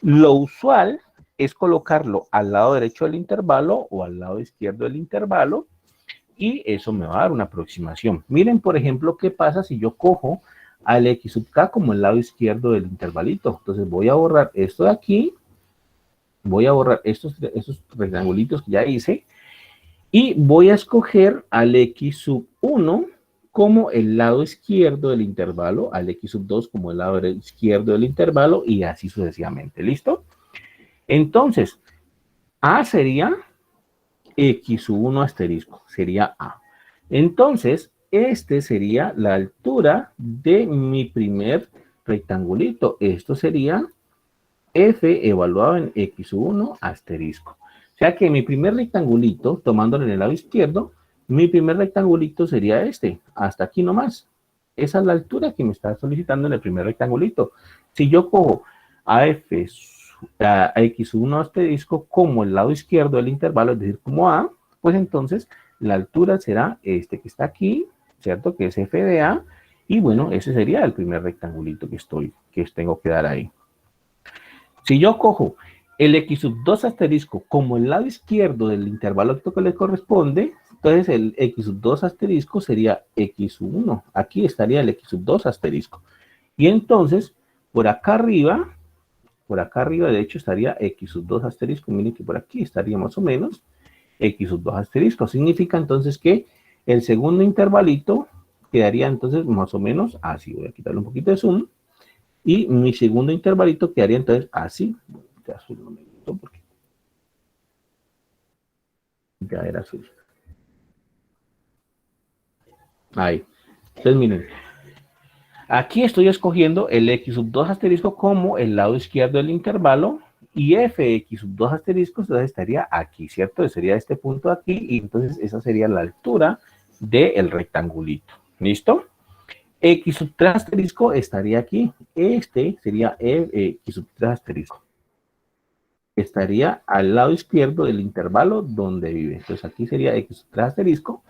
Lo usual es colocarlo al lado derecho del intervalo o al lado izquierdo del intervalo y eso me va a dar una aproximación. Miren, por ejemplo, qué pasa si yo cojo al x sub k como el lado izquierdo del intervalito. Entonces voy a borrar esto de aquí, voy a borrar esos rectangulitos que ya hice y voy a escoger al x sub 1 como el lado izquierdo del intervalo, al x sub 2 como el lado izquierdo del intervalo y así sucesivamente. ¿Listo? Entonces, A sería x sub 1 asterisco, sería A. Entonces, este sería la altura de mi primer rectangulito. Esto sería f evaluado en x sub 1 asterisco. O sea que mi primer rectangulito, tomándolo en el lado izquierdo, mi primer rectangulito sería este, hasta aquí nomás. Esa es la altura que me está solicitando en el primer rectangulito. Si yo cojo a x sub 1 asterisco como el lado izquierdo del intervalo, es decir, como A, pues entonces la altura será este que está aquí, ¿cierto? Que es f de A, y bueno, ese sería el primer rectangulito que tengo que dar ahí. Si yo cojo el x sub 2 asterisco como el lado izquierdo del intervalo que le corresponde, entonces el x sub 2 asterisco sería x sub 1. Aquí estaría el x sub 2 asterisco. Y entonces, por acá arriba, de hecho, estaría x sub 2 asterisco. Miren que por aquí estaría más o menos x sub 2 asterisco. Significa entonces que el segundo intervalito quedaría entonces más o menos así. Voy a quitarle un poquito de zoom. Y mi segundo intervalito quedaría entonces así. Ya azul no me gustó porque ya era azul. Ahí. Entonces miren. Aquí estoy escogiendo el x sub 2 asterisco como el lado izquierdo del intervalo y fx sub 2 asterisco entonces estaría aquí, ¿cierto? Sería este punto aquí y entonces esa sería la altura del rectangulito. ¿Listo? X sub 3 asterisco estaría aquí. Este sería x sub 3 asterisco. Estaría al lado izquierdo del intervalo donde vive. Entonces aquí sería x sub 3 asterisco.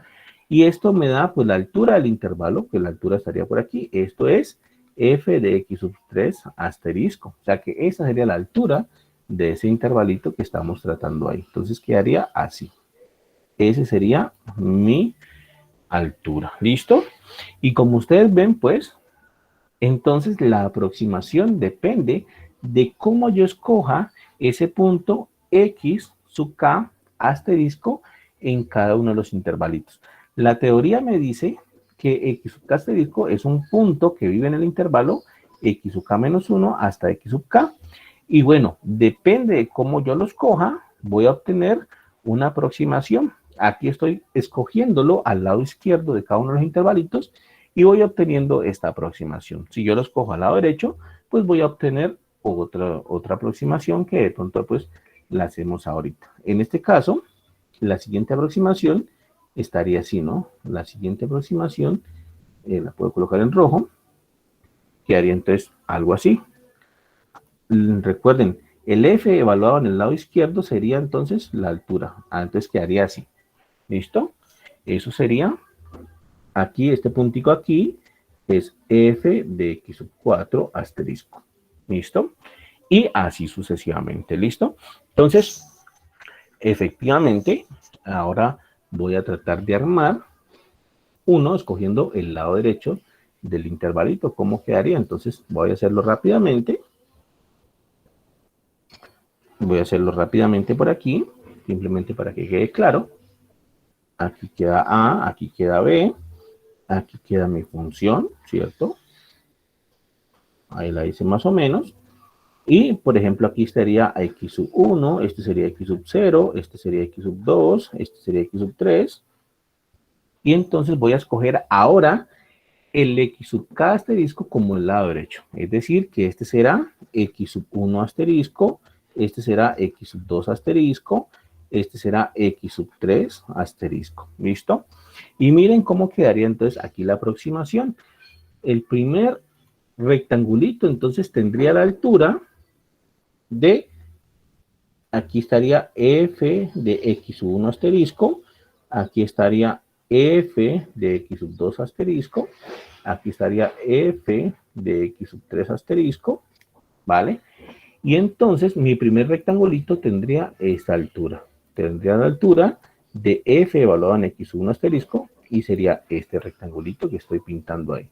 Y esto me da pues la altura del intervalo, que la altura estaría por aquí. Esto es f de x sub 3 asterisco. O sea que esa sería la altura de ese intervalito que estamos tratando ahí. Entonces quedaría así. Ese sería mi altura. ¿Listo? Y como ustedes ven, pues, entonces la aproximación depende de cómo yo escoja ese punto x sub k asterisco en cada uno de los intervalitos. La teoría me dice que x sub k asterisco es un punto que vive en el intervalo x sub k menos 1 hasta x sub k. Y bueno, depende de cómo yo lo escoja, voy a obtener una aproximación. Aquí estoy escogiéndolo al lado izquierdo de cada uno de los intervalitos y voy obteniendo esta aproximación. Si yo los cojo al lado derecho, pues voy a obtener otra aproximación que de pronto pues la hacemos ahorita. En este caso, la siguiente aproximación estaría así, ¿no? La siguiente aproximación la puedo colocar en rojo, quedaría entonces algo así. Recuerden, el F evaluado en el lado izquierdo sería entonces la altura. Entonces quedaría así. ¿Listo? Eso sería, aquí, este puntico aquí, es F de X sub 4 asterisco. ¿Listo? Y así sucesivamente. ¿Listo? Entonces, efectivamente, ahora voy a tratar de armar uno escogiendo el lado derecho del intervalito. ¿Cómo quedaría? Entonces, voy a hacerlo rápidamente. Voy a hacerlo rápidamente por aquí, simplemente para que quede claro. Aquí queda A, aquí queda B, aquí queda mi función, ¿cierto? Ahí la hice más o menos. Y, por ejemplo, aquí estaría X sub 1, este sería X sub 0, este sería X sub 2, este sería X sub 3. Y entonces voy a escoger ahora el X sub K asterisco como el lado derecho. Es decir, que este será X sub 1 asterisco, este será X sub 2 asterisco, este será X sub 3 asterisco. ¿Listo? Y miren cómo quedaría entonces aquí la aproximación. El primer rectangulito entonces tendría la altura de, aquí estaría F de X sub 1 asterisco, aquí estaría F de X sub 2 asterisco, aquí estaría F de X sub 3 asterisco, ¿vale? Y entonces mi primer rectangulito tendría esta altura. Tendría la altura de F evaluado en X sub 1 asterisco y sería este rectangulito que estoy pintando ahí.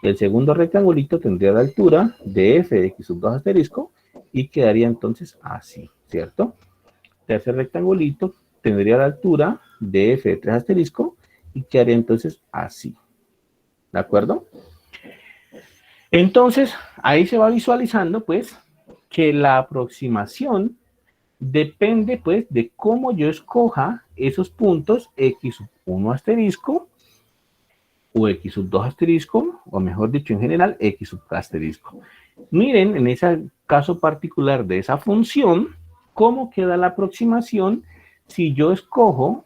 El segundo rectangulito tendría la altura de F de X sub 2 asterisco y quedaría entonces así, ¿cierto? Tercer rectangulito tendría la altura de F de 3 asterisco y quedaría entonces así. ¿De acuerdo? Entonces, ahí se va visualizando, pues, que la aproximación depende, pues, de cómo yo escoja esos puntos X sub 1 asterisco o X sub 2 asterisco, o mejor dicho, en general, X sub K asterisco. Miren, en ese caso particular de esa función, cómo queda la aproximación si yo escojo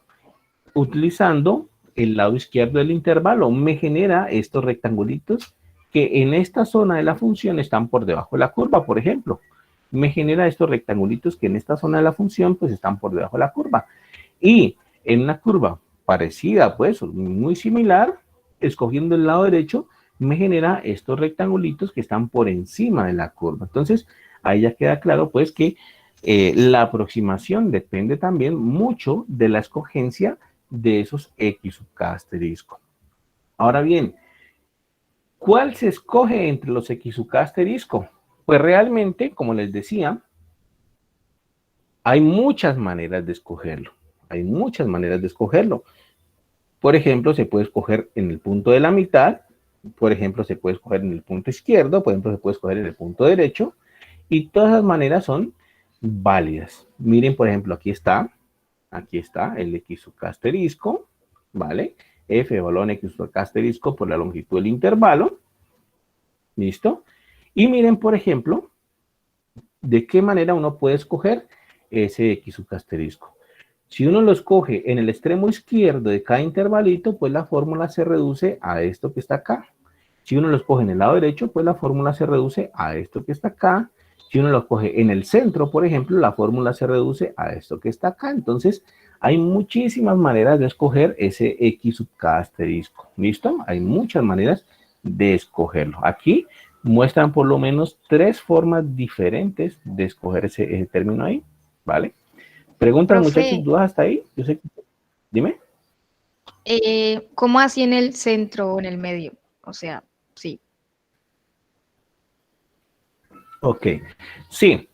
utilizando el lado izquierdo del intervalo. Me genera estos rectangulitos que en esta zona de la función están por debajo de la curva, por ejemplo. Me genera estos rectangulitos que en esta zona de la función pues están por debajo de la curva. Y en una curva parecida, pues, muy similar, escogiendo el lado derecho, me genera estos rectangulitos que están por encima de la curva. Entonces, ahí ya queda claro, pues, que la aproximación depende también mucho de la escogencia de esos X sub K asterisco. Ahora bien, ¿cuál se escoge entre los X sub K asterisco? Pues realmente, como les decía, hay muchas maneras de escogerlo. Hay muchas maneras de escogerlo. Por ejemplo, se puede escoger en el punto de la mitad. Por ejemplo, se puede escoger en el punto izquierdo. Por ejemplo, se puede escoger en el punto derecho. Y todas las maneras son válidas. Miren, por ejemplo, aquí está el X sub K asterisco, ¿vale? F evaluado en X sub K asterisco por la longitud del intervalo. ¿Listo? Y miren, por ejemplo, de qué manera uno puede escoger ese X sub K asterisco. Si uno lo escoge en el extremo izquierdo de cada intervalito, pues la fórmula se reduce a esto que está acá. Si uno lo escoge en el lado derecho, pues la fórmula se reduce a esto que está acá. Si uno lo escoge en el centro, por ejemplo, la fórmula se reduce a esto que está acá. Entonces, hay muchísimas maneras de escoger ese X sub K asterisco. ¿Listo? Hay muchas maneras de escogerlo. Aquí muestran por lo menos 3 formas diferentes de escoger ese término ahí, ¿vale? Preguntan, muchachos, dudas hasta ahí. Yo sé que... Dime. ¿Cómo así en el centro o en el medio? O sea, sí. Ok. Sí.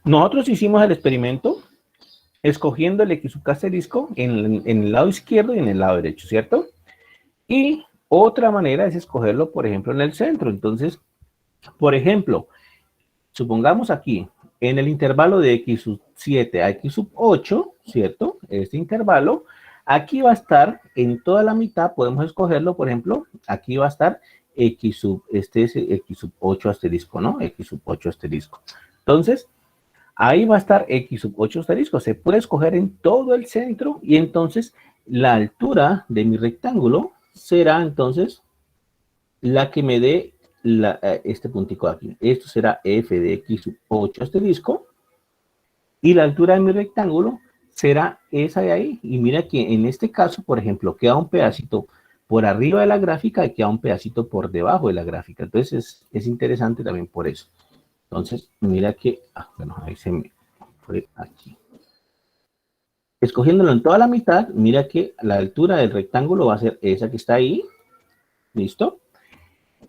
Nosotros hicimos el experimento escogiendo el X sub K asterisco en el lado izquierdo y en el lado derecho, ¿cierto? Y otra manera es escogerlo, por ejemplo, en el centro. Entonces, por ejemplo, supongamos aquí, en el intervalo de X sub 7 a X sub 8, ¿cierto? Este intervalo, Aquí va a estar en toda la mitad, podemos escogerlo, por ejemplo, aquí va a estar x sub, este es x sub 8 asterisco, ¿no? X sub 8 asterisco. Entonces, ahí va a estar x sub 8 asterisco. Se puede escoger en todo el centro y entonces la altura de mi rectángulo será entonces la que me dé este puntico de aquí. Esto será f de x sub 8 asterisco y la altura de mi rectángulo será esa de ahí. Y mira que en este caso, por ejemplo, queda un pedacito por arriba de la gráfica y queda un pedacito por debajo de la gráfica. Entonces es interesante también por eso. Entonces, mira que, bueno, ahí se me fue aquí. Escogiéndolo en toda la mitad, mira que la altura del rectángulo va a ser esa que está ahí. ¿Listo?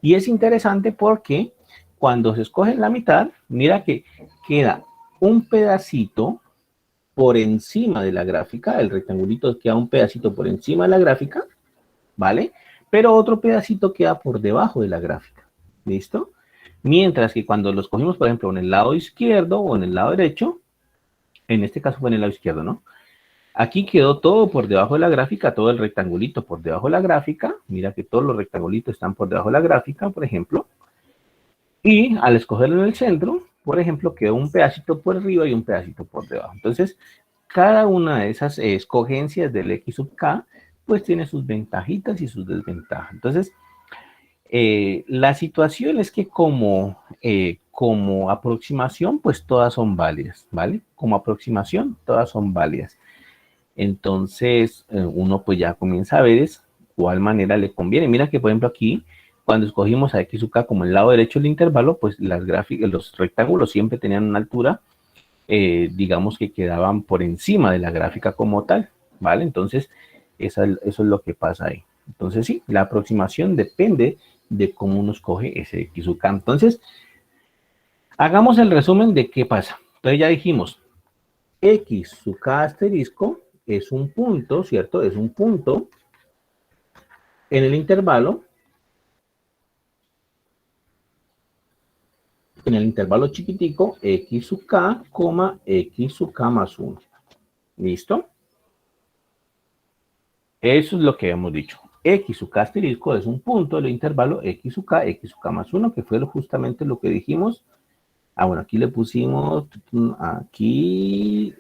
Y es interesante porque cuando se escoge en la mitad, mira que queda un pedacito por encima de la gráfica, el rectangulito queda un pedacito por encima de la gráfica, ¿vale? Pero otro pedacito queda por debajo de la gráfica, ¿listo? Mientras que cuando los cogimos, por ejemplo, en el lado izquierdo o en el lado derecho, en este caso fue en el lado izquierdo, ¿no? Aquí quedó todo por debajo de la gráfica, todo el rectangulito por debajo de la gráfica. Mira que todos los rectangulitos están por debajo de la gráfica, por ejemplo. Y al escogerlo en el centro, por ejemplo, quedó un pedacito por arriba y un pedacito por debajo. Entonces, cada una de esas escogencias del x sub k, pues tiene sus ventajitas y sus desventajas. Entonces, la situación es que como aproximación, pues todas son válidas, ¿vale? Como aproximación, todas son válidas. Entonces, uno pues ya comienza a ver es cuál manera le conviene. Mira que, por ejemplo, aquí, cuando escogimos a x sub k como el lado derecho del intervalo, pues las gráficas, los rectángulos siempre tenían una altura, digamos que quedaban por encima de la gráfica como tal, ¿vale? Entonces, eso es lo que pasa ahí. Entonces, sí, la aproximación depende de cómo uno escoge ese x sub k. Entonces, hagamos el resumen de qué pasa. Entonces, ya dijimos, x sub k asterisco es un punto, ¿cierto? Es un punto en el intervalo chiquitico x sub k, x sub k más 1. ¿Listo? Eso es lo que hemos dicho. X sub k asterisco es un punto del intervalo x sub k más 1, que fue justamente lo que dijimos. Bueno, aquí le pusimos, aquí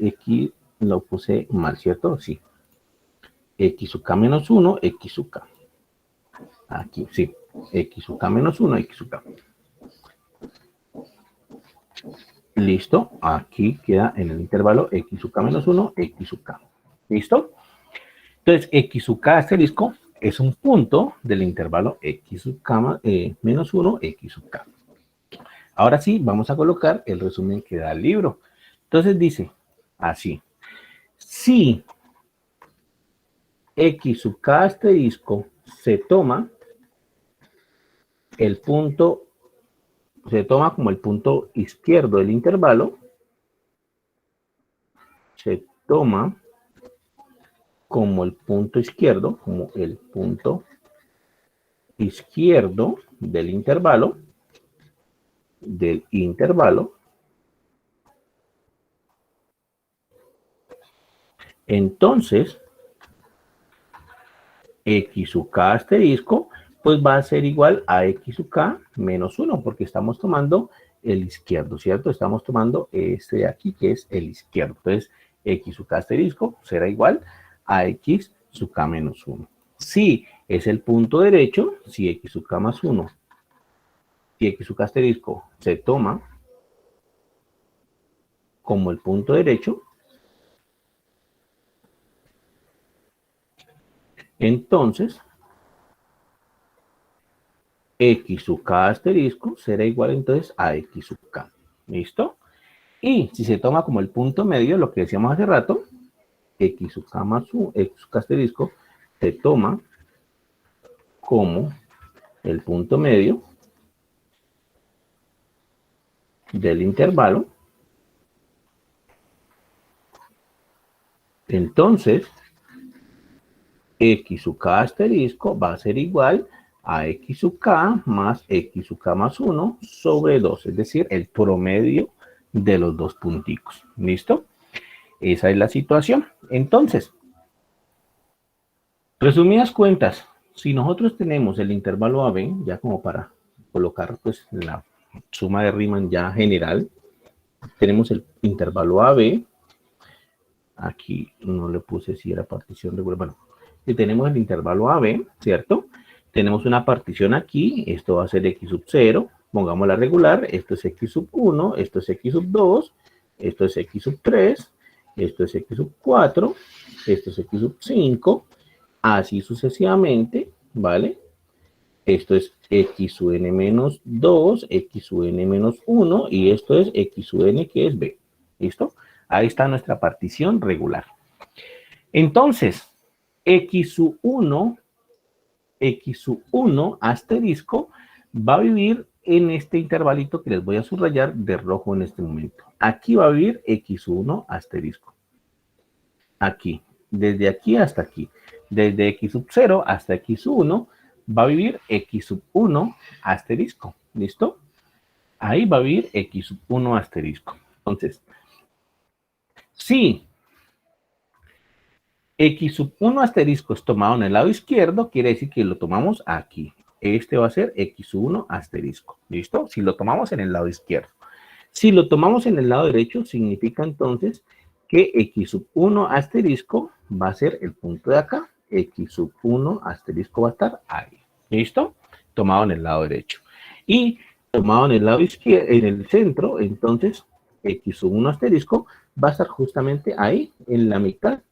lo puse mal, ¿cierto? Sí. X sub k menos 1, x sub k. Aquí, sí. X sub k menos 1, x sub k. Listo. Aquí queda en el intervalo x sub k menos 1, x sub k. ¿Listo? Entonces, x sub k asterisco es un punto del intervalo x sub k menos 1, x sub k. Ahora sí, vamos a colocar el resumen que da el libro. Entonces dice así. Si x sub k asterisco se toma como el punto izquierdo del intervalo, se toma como el punto izquierdo, del intervalo, entonces x sub k asterisco pues va a ser igual a x sub k menos 1, porque estamos tomando el izquierdo, ¿cierto? Estamos tomando este de aquí, que es el izquierdo. Entonces, x sub k asterisco será igual a x sub k menos 1. Si es el punto derecho, si x sub k más 1, si x sub k asterisco se toma como el punto derecho, entonces x sub k asterisco será igual entonces a x sub k. ¿Listo? Y si se toma como el punto medio, lo que decíamos hace rato, x sub k más 1, x sub k asterisco se toma como el punto medio del intervalo. Entonces, x sub k asterisco va a ser igual a x sub k más x sub k más 1 sobre 2, es decir, el promedio de los dos punticos. ¿Listo? Esa es la situación. Entonces, Resumidas cuentas, si nosotros tenemos el intervalo AB, ya como para colocar pues la suma de Riemann ya general, tenemos el intervalo AB, aquí no le puse si era partición regular, bueno, y tenemos el intervalo AB, ¿cierto? Tenemos una partición aquí, esto va a ser x sub 0, pongamos la regular, esto es x sub 1, esto es x sub 2, esto es x sub 3, esto es x sub 4, esto es x sub 5, así sucesivamente, ¿vale? Esto es x sub n menos 2, x sub n menos 1, y esto es x sub n que es b, ¿listo? Ahí está nuestra partición regular. Entonces, x sub 1 asterisco va a vivir en este intervalito que les voy a subrayar de rojo en este momento. Aquí va a vivir x sub 1 asterisco. Aquí, desde aquí hasta aquí. Desde x sub 0 hasta x sub 1 va a vivir x sub 1 asterisco. ¿Listo? Ahí va a vivir x sub 1 asterisco. Entonces, si x sub 1 asterisco es tomado en el lado izquierdo, quiere decir que lo tomamos aquí. Este va a ser x sub 1 asterisco. ¿Listo? Si lo tomamos en el lado izquierdo. Si lo tomamos en el lado derecho, significa entonces que x sub 1 asterisco va a ser el punto de acá. X sub 1 asterisco va a estar ahí. ¿Listo? Tomado en el lado derecho. Y tomado en el lado izquierdo, en el centro, entonces x sub 1 asterisco va a estar justamente ahí, en la mitad.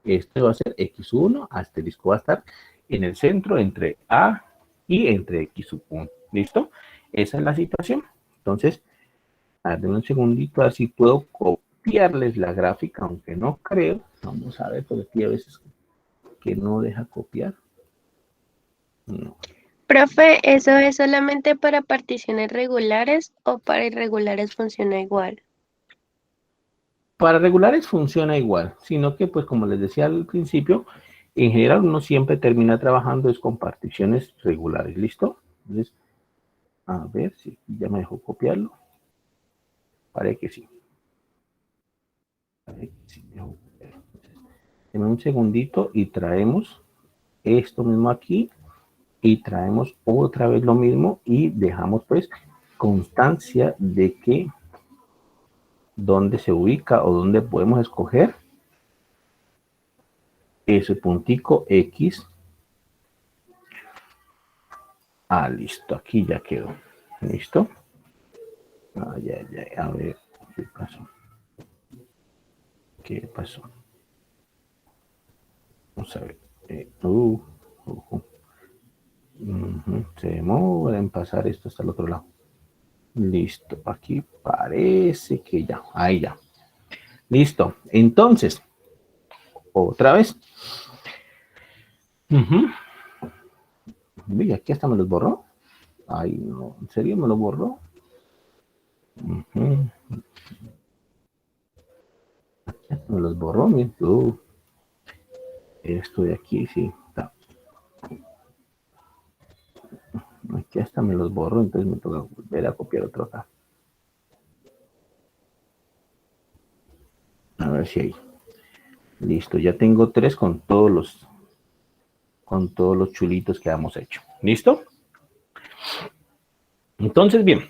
Este va a ser x sub 1 asterisco va a estar en el centro entre A y entre x sub 1. ¿Listo? Esa es la situación. Entonces, a ver, un segundito, a ver si puedo copiarles la gráfica, aunque no creo. Vamos a ver, porque aquí a veces que no deja copiar. No. Profe, ¿eso es solamente para particiones regulares o para irregulares funciona igual? Para regulares funciona igual, sino que, pues, como les decía al principio, en general uno siempre termina trabajando es con particiones regulares, ¿listo? Entonces, a ver si ya me dejó copiarlo. Parece que sí. Parece que sí me dejó copiarlo. Deme un segundito y traemos esto mismo aquí y traemos otra vez lo mismo y dejamos, pues, constancia de que dónde se ubica o dónde podemos escoger ese puntico X. Ah, listo, aquí ya quedó. ¿Listo? Ah, ya, a ver, ¿qué pasó? ¿Qué pasó? Vamos a ver. Se demora en pasar esto hasta el otro lado. Listo, aquí parece que ya, ahí ya. Listo, entonces, otra vez. Uy, aquí hasta me los borró. Ay, no, ¿en serio me lo borró? Aquí hasta me los borró, miren. Esto de aquí, sí. Está. Aquí hasta me los borró, entonces me toca volver a copiar otro acá. A ver si hay. Listo, ya tengo 3 con todos los chulitos que hemos hecho. ¿Listo? Entonces, bien.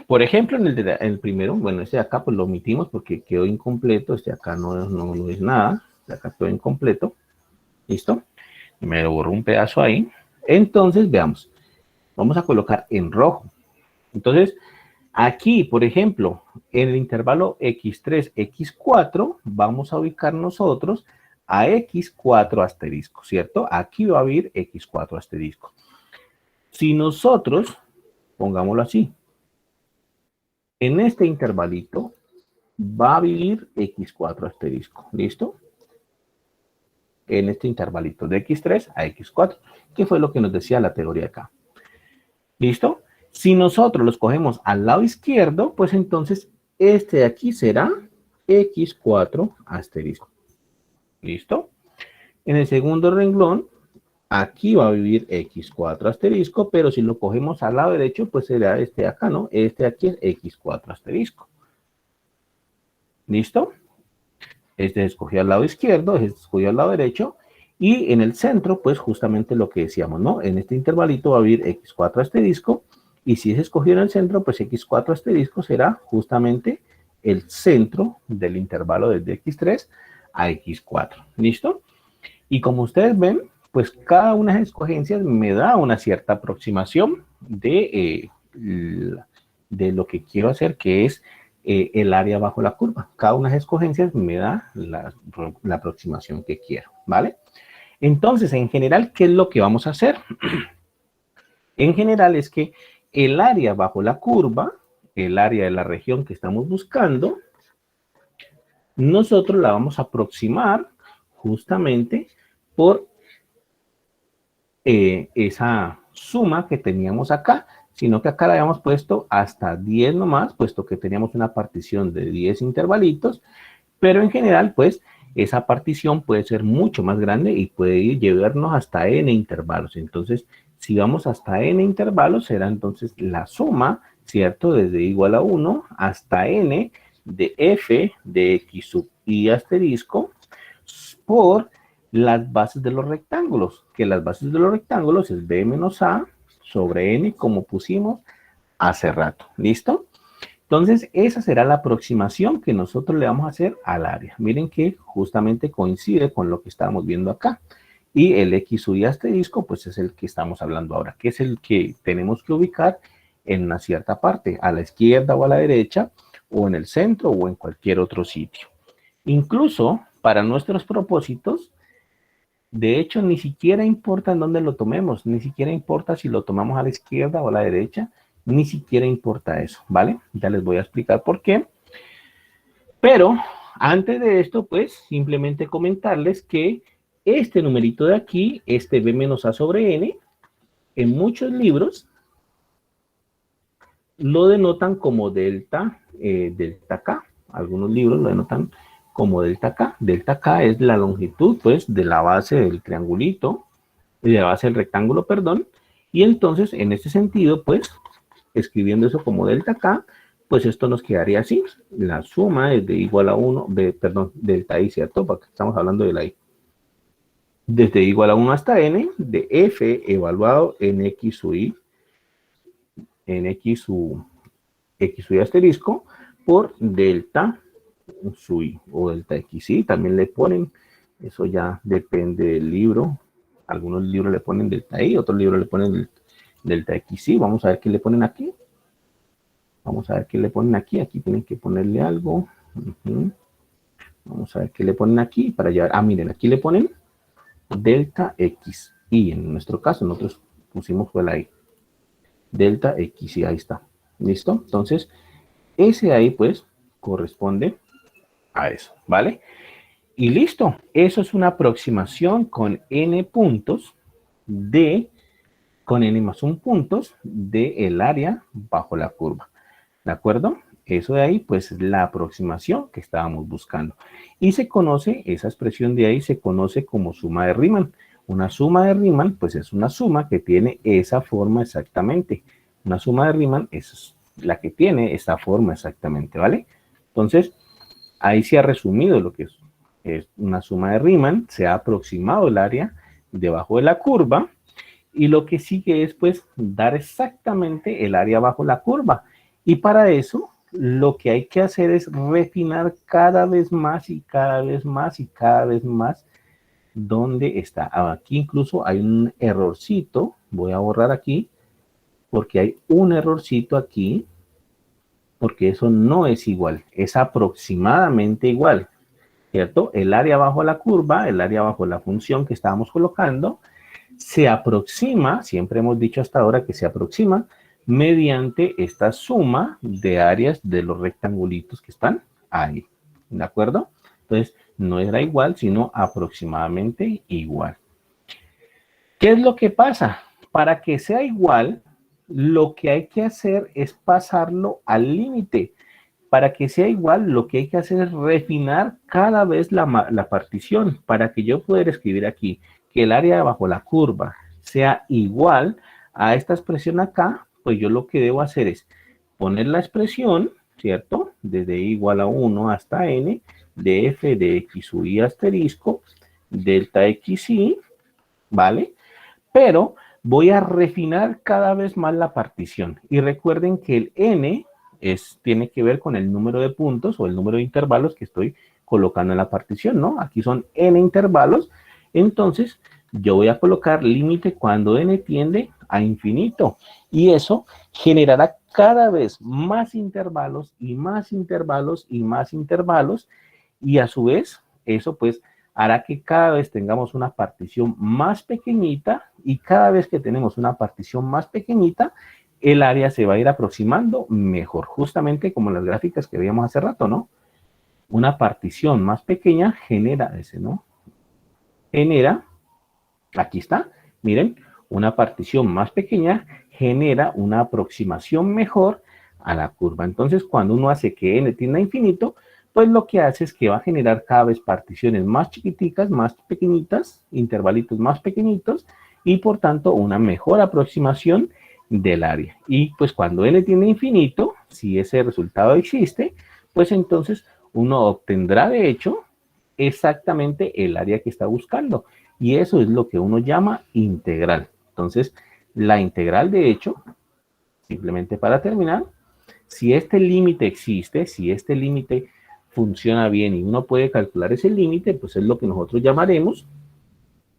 Por ejemplo, en el primero, bueno, este de acá pues lo omitimos porque quedó incompleto. Este de acá no es nada. Este de acá quedó incompleto. ¿Listo? Me lo borró un pedazo ahí. Entonces, veamos. Vamos a colocar en rojo. Entonces, aquí, por ejemplo, en el intervalo x3, x4, vamos a ubicar nosotros a x4 asterisco, ¿cierto? Aquí va a haber x4 asterisco. Si nosotros, pongámoslo así, en este intervalito va a vivir x4 asterisco, ¿listo? En este intervalito de x3 a x4, que fue lo que nos decía la teoría acá. ¿Listo? Si nosotros los cogemos al lado izquierdo, pues entonces este de aquí será x4 asterisco. ¿Listo? En el segundo renglón, aquí va a vivir x4 asterisco, pero si lo cogemos al lado derecho, pues será este de acá, ¿no? Este de aquí es x4 asterisco. ¿Listo? Este se escogió al lado izquierdo, este se escogió al lado derecho, Y en el centro, pues justamente lo que decíamos, ¿no? En este intervalito va a haber x4 asterisco, y si es escogido en el centro, pues x4 asterisco será justamente el centro del intervalo desde x3 a x4. ¿Listo? Y como ustedes ven, pues cada una de las escogencias me da una cierta aproximación de lo que quiero hacer, que es el área bajo la curva. Cada una de las escogencias me da la aproximación que quiero, ¿vale? Entonces, en general, ¿qué es lo que vamos a hacer? En general es que el área bajo la curva, el área de la región que estamos buscando, nosotros la vamos a aproximar justamente por esa suma que teníamos acá, sino que acá la habíamos puesto hasta 10 nomás, puesto que teníamos una partición de 10 intervalitos, pero en general, pues, esa partición puede ser mucho más grande y puede llevarnos hasta n intervalos. Entonces, si vamos hasta n intervalos, será entonces la suma, ¿cierto? Desde igual a 1 hasta n de f de x sub y asterisco por las bases de los rectángulos, que las bases de los rectángulos es b menos a sobre n, como pusimos hace rato. ¿Listo? Entonces, esa será la aproximación que nosotros le vamos a hacer al área. Miren que justamente coincide con lo que estábamos viendo acá. Y el x sub y asterisco, pues es el que estamos hablando ahora, que es el que tenemos que ubicar en una cierta parte, a la izquierda o a la derecha, o en el centro o en cualquier otro sitio. Incluso, para nuestros propósitos, de hecho, ni siquiera importa en dónde lo tomemos, ni siquiera importa si lo tomamos a la izquierda o a la derecha, ni siquiera importa eso, ¿vale? Ya les voy a explicar por qué. Pero antes de esto, pues, simplemente comentarles que este numerito de aquí, este b menos a sobre n, en muchos libros lo denotan como delta, delta k. Algunos libros lo denotan como delta k. Delta k es la longitud, pues, de la base del triangulito, de la base del rectángulo, perdón. Y entonces, en este sentido, pues, escribiendo eso como delta k, pues esto nos quedaría así. La suma es de igual a 1, perdón, delta i, ¿cierto? Porque estamos hablando de la i. Desde igual a 1 hasta n, de f evaluado en x sub i, en x sub y asterisco, por delta sub i, o delta x i, también le ponen, eso ya depende del libro. Algunos libros le ponen delta i, otros libros le ponen delta x i. Vamos a ver qué le ponen aquí. Vamos a ver qué le ponen aquí. Aquí tienen que ponerle algo. Vamos a ver qué le ponen aquí para llevar. Ah, miren, aquí le ponen delta x. Y en nuestro caso, nosotros pusimos fue la i. Delta x, y ahí está. ¿Listo? Entonces, ese ahí, pues, corresponde a eso, ¿vale? Y listo. Eso es una aproximación con n puntos con n más 1 puntos del área bajo la curva. ¿De acuerdo? Eso de ahí, pues, es la aproximación que estábamos buscando. Y se conoce, esa expresión de ahí se conoce como suma de Riemann. Una suma de Riemann, pues, es una suma que tiene esa forma exactamente. Una suma de Riemann es la que tiene esa forma exactamente, ¿vale? Entonces, ahí se ha resumido lo que es una suma de Riemann. Se ha aproximado el área debajo de la curva. Y lo que sigue es, pues, dar exactamente el área bajo la curva. Y para eso, lo que hay que hacer es refinar cada vez más y cada vez más y cada vez más dónde está. Aquí incluso hay un errorcito. Voy a borrar aquí, porque hay un errorcito aquí, porque eso no es igual. Es aproximadamente igual, ¿cierto? El área bajo la curva, el área bajo la función que estábamos colocando, se aproxima, siempre hemos dicho hasta ahora que se aproxima, mediante esta suma de áreas de los rectangulitos que están ahí, ¿de acuerdo? Entonces, no era igual, sino aproximadamente igual. ¿Qué es lo que pasa? Para que sea igual, lo que hay que hacer es pasarlo al límite. Para que sea igual, lo que hay que hacer es refinar cada vez la partición, para que yo pueda escribir aquí que el área bajo la curva sea igual a esta expresión acá, pues yo lo que debo hacer es poner la expresión, ¿cierto? Desde igual a 1 hasta n, de f de x sub i asterisco, delta XY, ¿vale? Pero voy a refinar cada vez más la partición. Y recuerden que el n tiene que ver con el número de puntos o el número de intervalos que estoy colocando en la partición, ¿no? Aquí son n intervalos. Entonces, yo voy a colocar límite cuando n tiende a infinito. Y eso generará cada vez más intervalos y más intervalos y más intervalos. Y a su vez, eso pues hará que cada vez tengamos una partición más pequeñita, y cada vez que tenemos una partición más pequeñita, el área se va a ir aproximando mejor, justamente como las gráficas que veíamos hace rato, ¿no? Una partición más pequeña genera ese, ¿no? Genera, aquí está, miren, una partición más pequeña genera una aproximación mejor a la curva. Entonces, cuando uno hace que n tienda a infinito, pues lo que hace es que va a generar cada vez particiones más chiquiticas, más pequeñitas, intervalitos más pequeñitos, y por tanto una mejor aproximación del área. Y pues cuando n tiende a infinito, si ese resultado existe, pues entonces uno obtendrá de hecho exactamente el área que está buscando. Y eso es lo que uno llama integral. Entonces, la integral de hecho, simplemente para terminar, si este límite existe, si este límite funciona bien y uno puede calcular ese límite, pues es lo que nosotros llamaremos,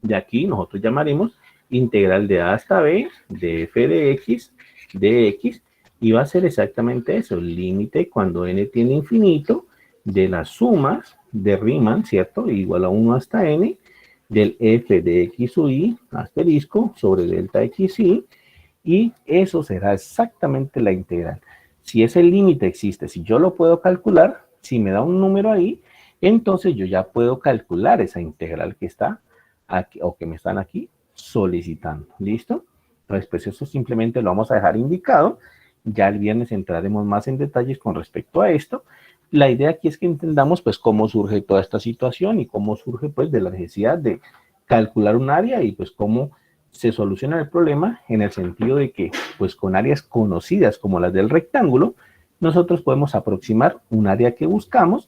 de aquí nosotros llamaremos integral de a hasta b, de f de x, y va a ser exactamente eso, el límite cuando n tiende a infinito de las sumas de Riemann, ¿cierto? Igual a 1 hasta n, del f de x sub y asterisco sobre delta xy, y eso será exactamente la integral. Si ese límite existe, si yo lo puedo calcular, si me da un número ahí, entonces yo ya puedo calcular esa integral que está aquí, o que me están aquí solicitando. ¿Listo? Entonces, pues eso simplemente lo vamos a dejar indicado. Ya el viernes entraremos más en detalles con respecto a esto. La idea aquí es que entendamos pues cómo surge toda esta situación y cómo surge pues de la necesidad de calcular un área y pues cómo se soluciona el problema en el sentido de que pues con áreas conocidas como las del rectángulo, nosotros podemos aproximar un área que buscamos,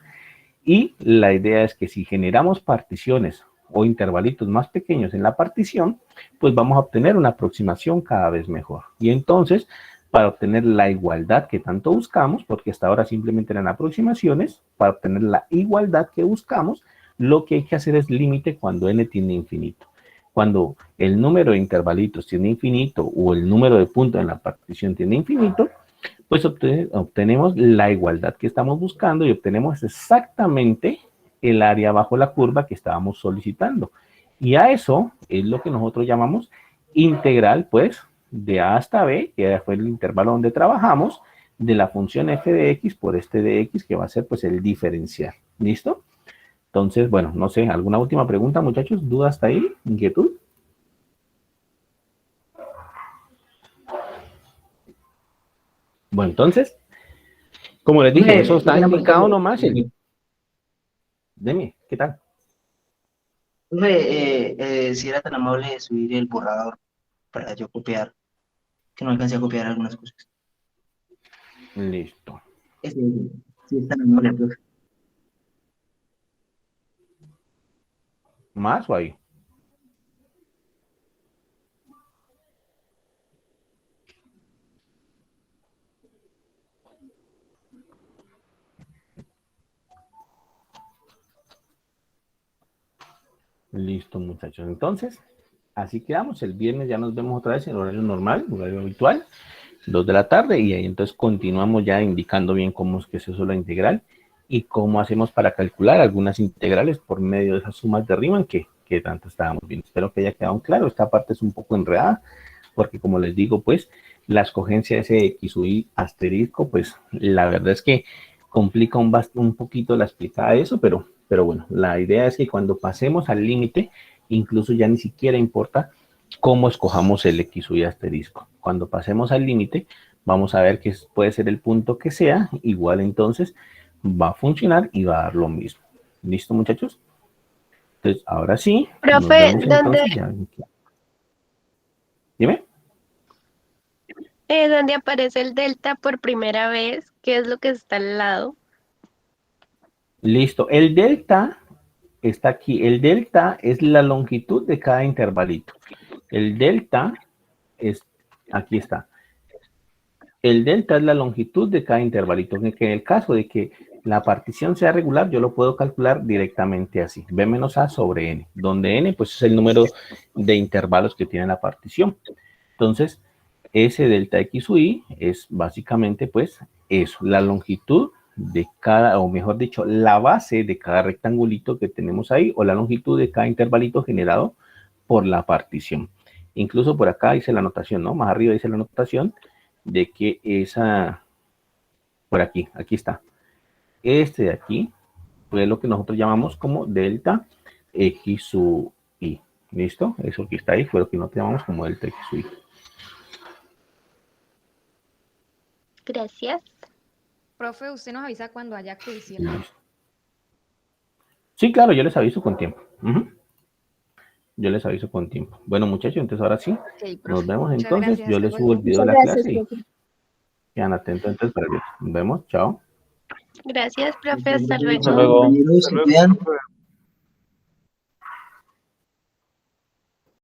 y la idea es que si generamos particiones o intervalitos más pequeños en la partición, pues vamos a obtener una aproximación cada vez mejor. Y entonces, para obtener la igualdad que tanto buscamos, porque hasta ahora simplemente eran aproximaciones, para obtener la igualdad que buscamos, lo que hay que hacer es límite cuando n tiende a infinito. Cuando el número de intervalitos tiende a infinito o el número de puntos en la partición tiende a infinito, pues obtenemos la igualdad que estamos buscando y obtenemos exactamente el área bajo la curva que estábamos solicitando. Y a eso es lo que nosotros llamamos integral, pues, de a hasta b, que fue el intervalo donde trabajamos, de la función f de x por este de x, que va a ser, pues, el diferencial. ¿Listo? Entonces, bueno, no sé, ¿alguna última pregunta, muchachos? ¿Duda hasta ahí? ¿Inquietud? Bueno, entonces, como les dije, eso está indicado nomás. Deme, ¿qué tal? Si era tan amable de subir el borrador para yo copiar, que no alcancé a copiar algunas cosas. Listo. Si es tan amable, profe. ¿Más o ahí? Listo, muchachos. Entonces, así quedamos. El viernes ya nos vemos otra vez en el horario normal, horario habitual, 2 de la tarde, y ahí entonces continuamos ya indicando bien cómo es que se usa la integral y cómo hacemos para calcular algunas integrales por medio de esas sumas de Riemann que tanto estábamos viendo. Espero que haya quedado claro. Esta parte es un poco enredada porque, como les digo, pues la escogencia de ese x sub y asterisco, pues la verdad es que complica un poquito la explicada de eso, pero bueno, la idea es que cuando pasemos al límite, incluso ya ni siquiera importa cómo escojamos el x sub y asterisco. Cuando pasemos al límite, vamos a ver que puede ser el punto que sea, igual entonces va a funcionar y va a dar lo mismo. ¿Listo, muchachos? Entonces, ahora sí. Profe, Dime. ¿Dónde aparece el delta por primera vez? ¿Qué es lo que está al lado? Listo. El delta está aquí. El delta es la longitud de cada intervalito. El delta es, aquí está. El delta es la longitud de cada intervalito. Que en el caso de que la partición sea regular, yo lo puedo calcular directamente así. B menos A sobre N, donde N pues es el número de intervalos que tiene la partición. Entonces, ese delta X sub Y es básicamente pues eso, la longitud de cada, o mejor dicho, la base de cada rectangulito que tenemos ahí, o la longitud de cada intervalito generado por la partición. Incluso por acá dice la anotación, ¿no? Más arriba dice la anotación de que esa, por aquí, aquí está. Este de aquí fue lo que nosotros llamamos como delta X sub Y. ¿Listo? Eso que está ahí fue lo que nosotros llamamos como delta X sub Y. Gracias. Profe, usted nos avisa cuando haya quiz, ¿cierto? Sí, claro, yo les aviso con tiempo. Yo les aviso con tiempo. Bueno, muchachos, entonces ahora sí, Ok, profe. nos vemos Muchas entonces. gracias, Yo hasta les subo el luego. video de Muchas la gracias, clase y profe. quedan atentos entonces para el video. Nos vemos, chao. Gracias, profe. Hasta Hasta luego. luego, compañeros, se cuidan.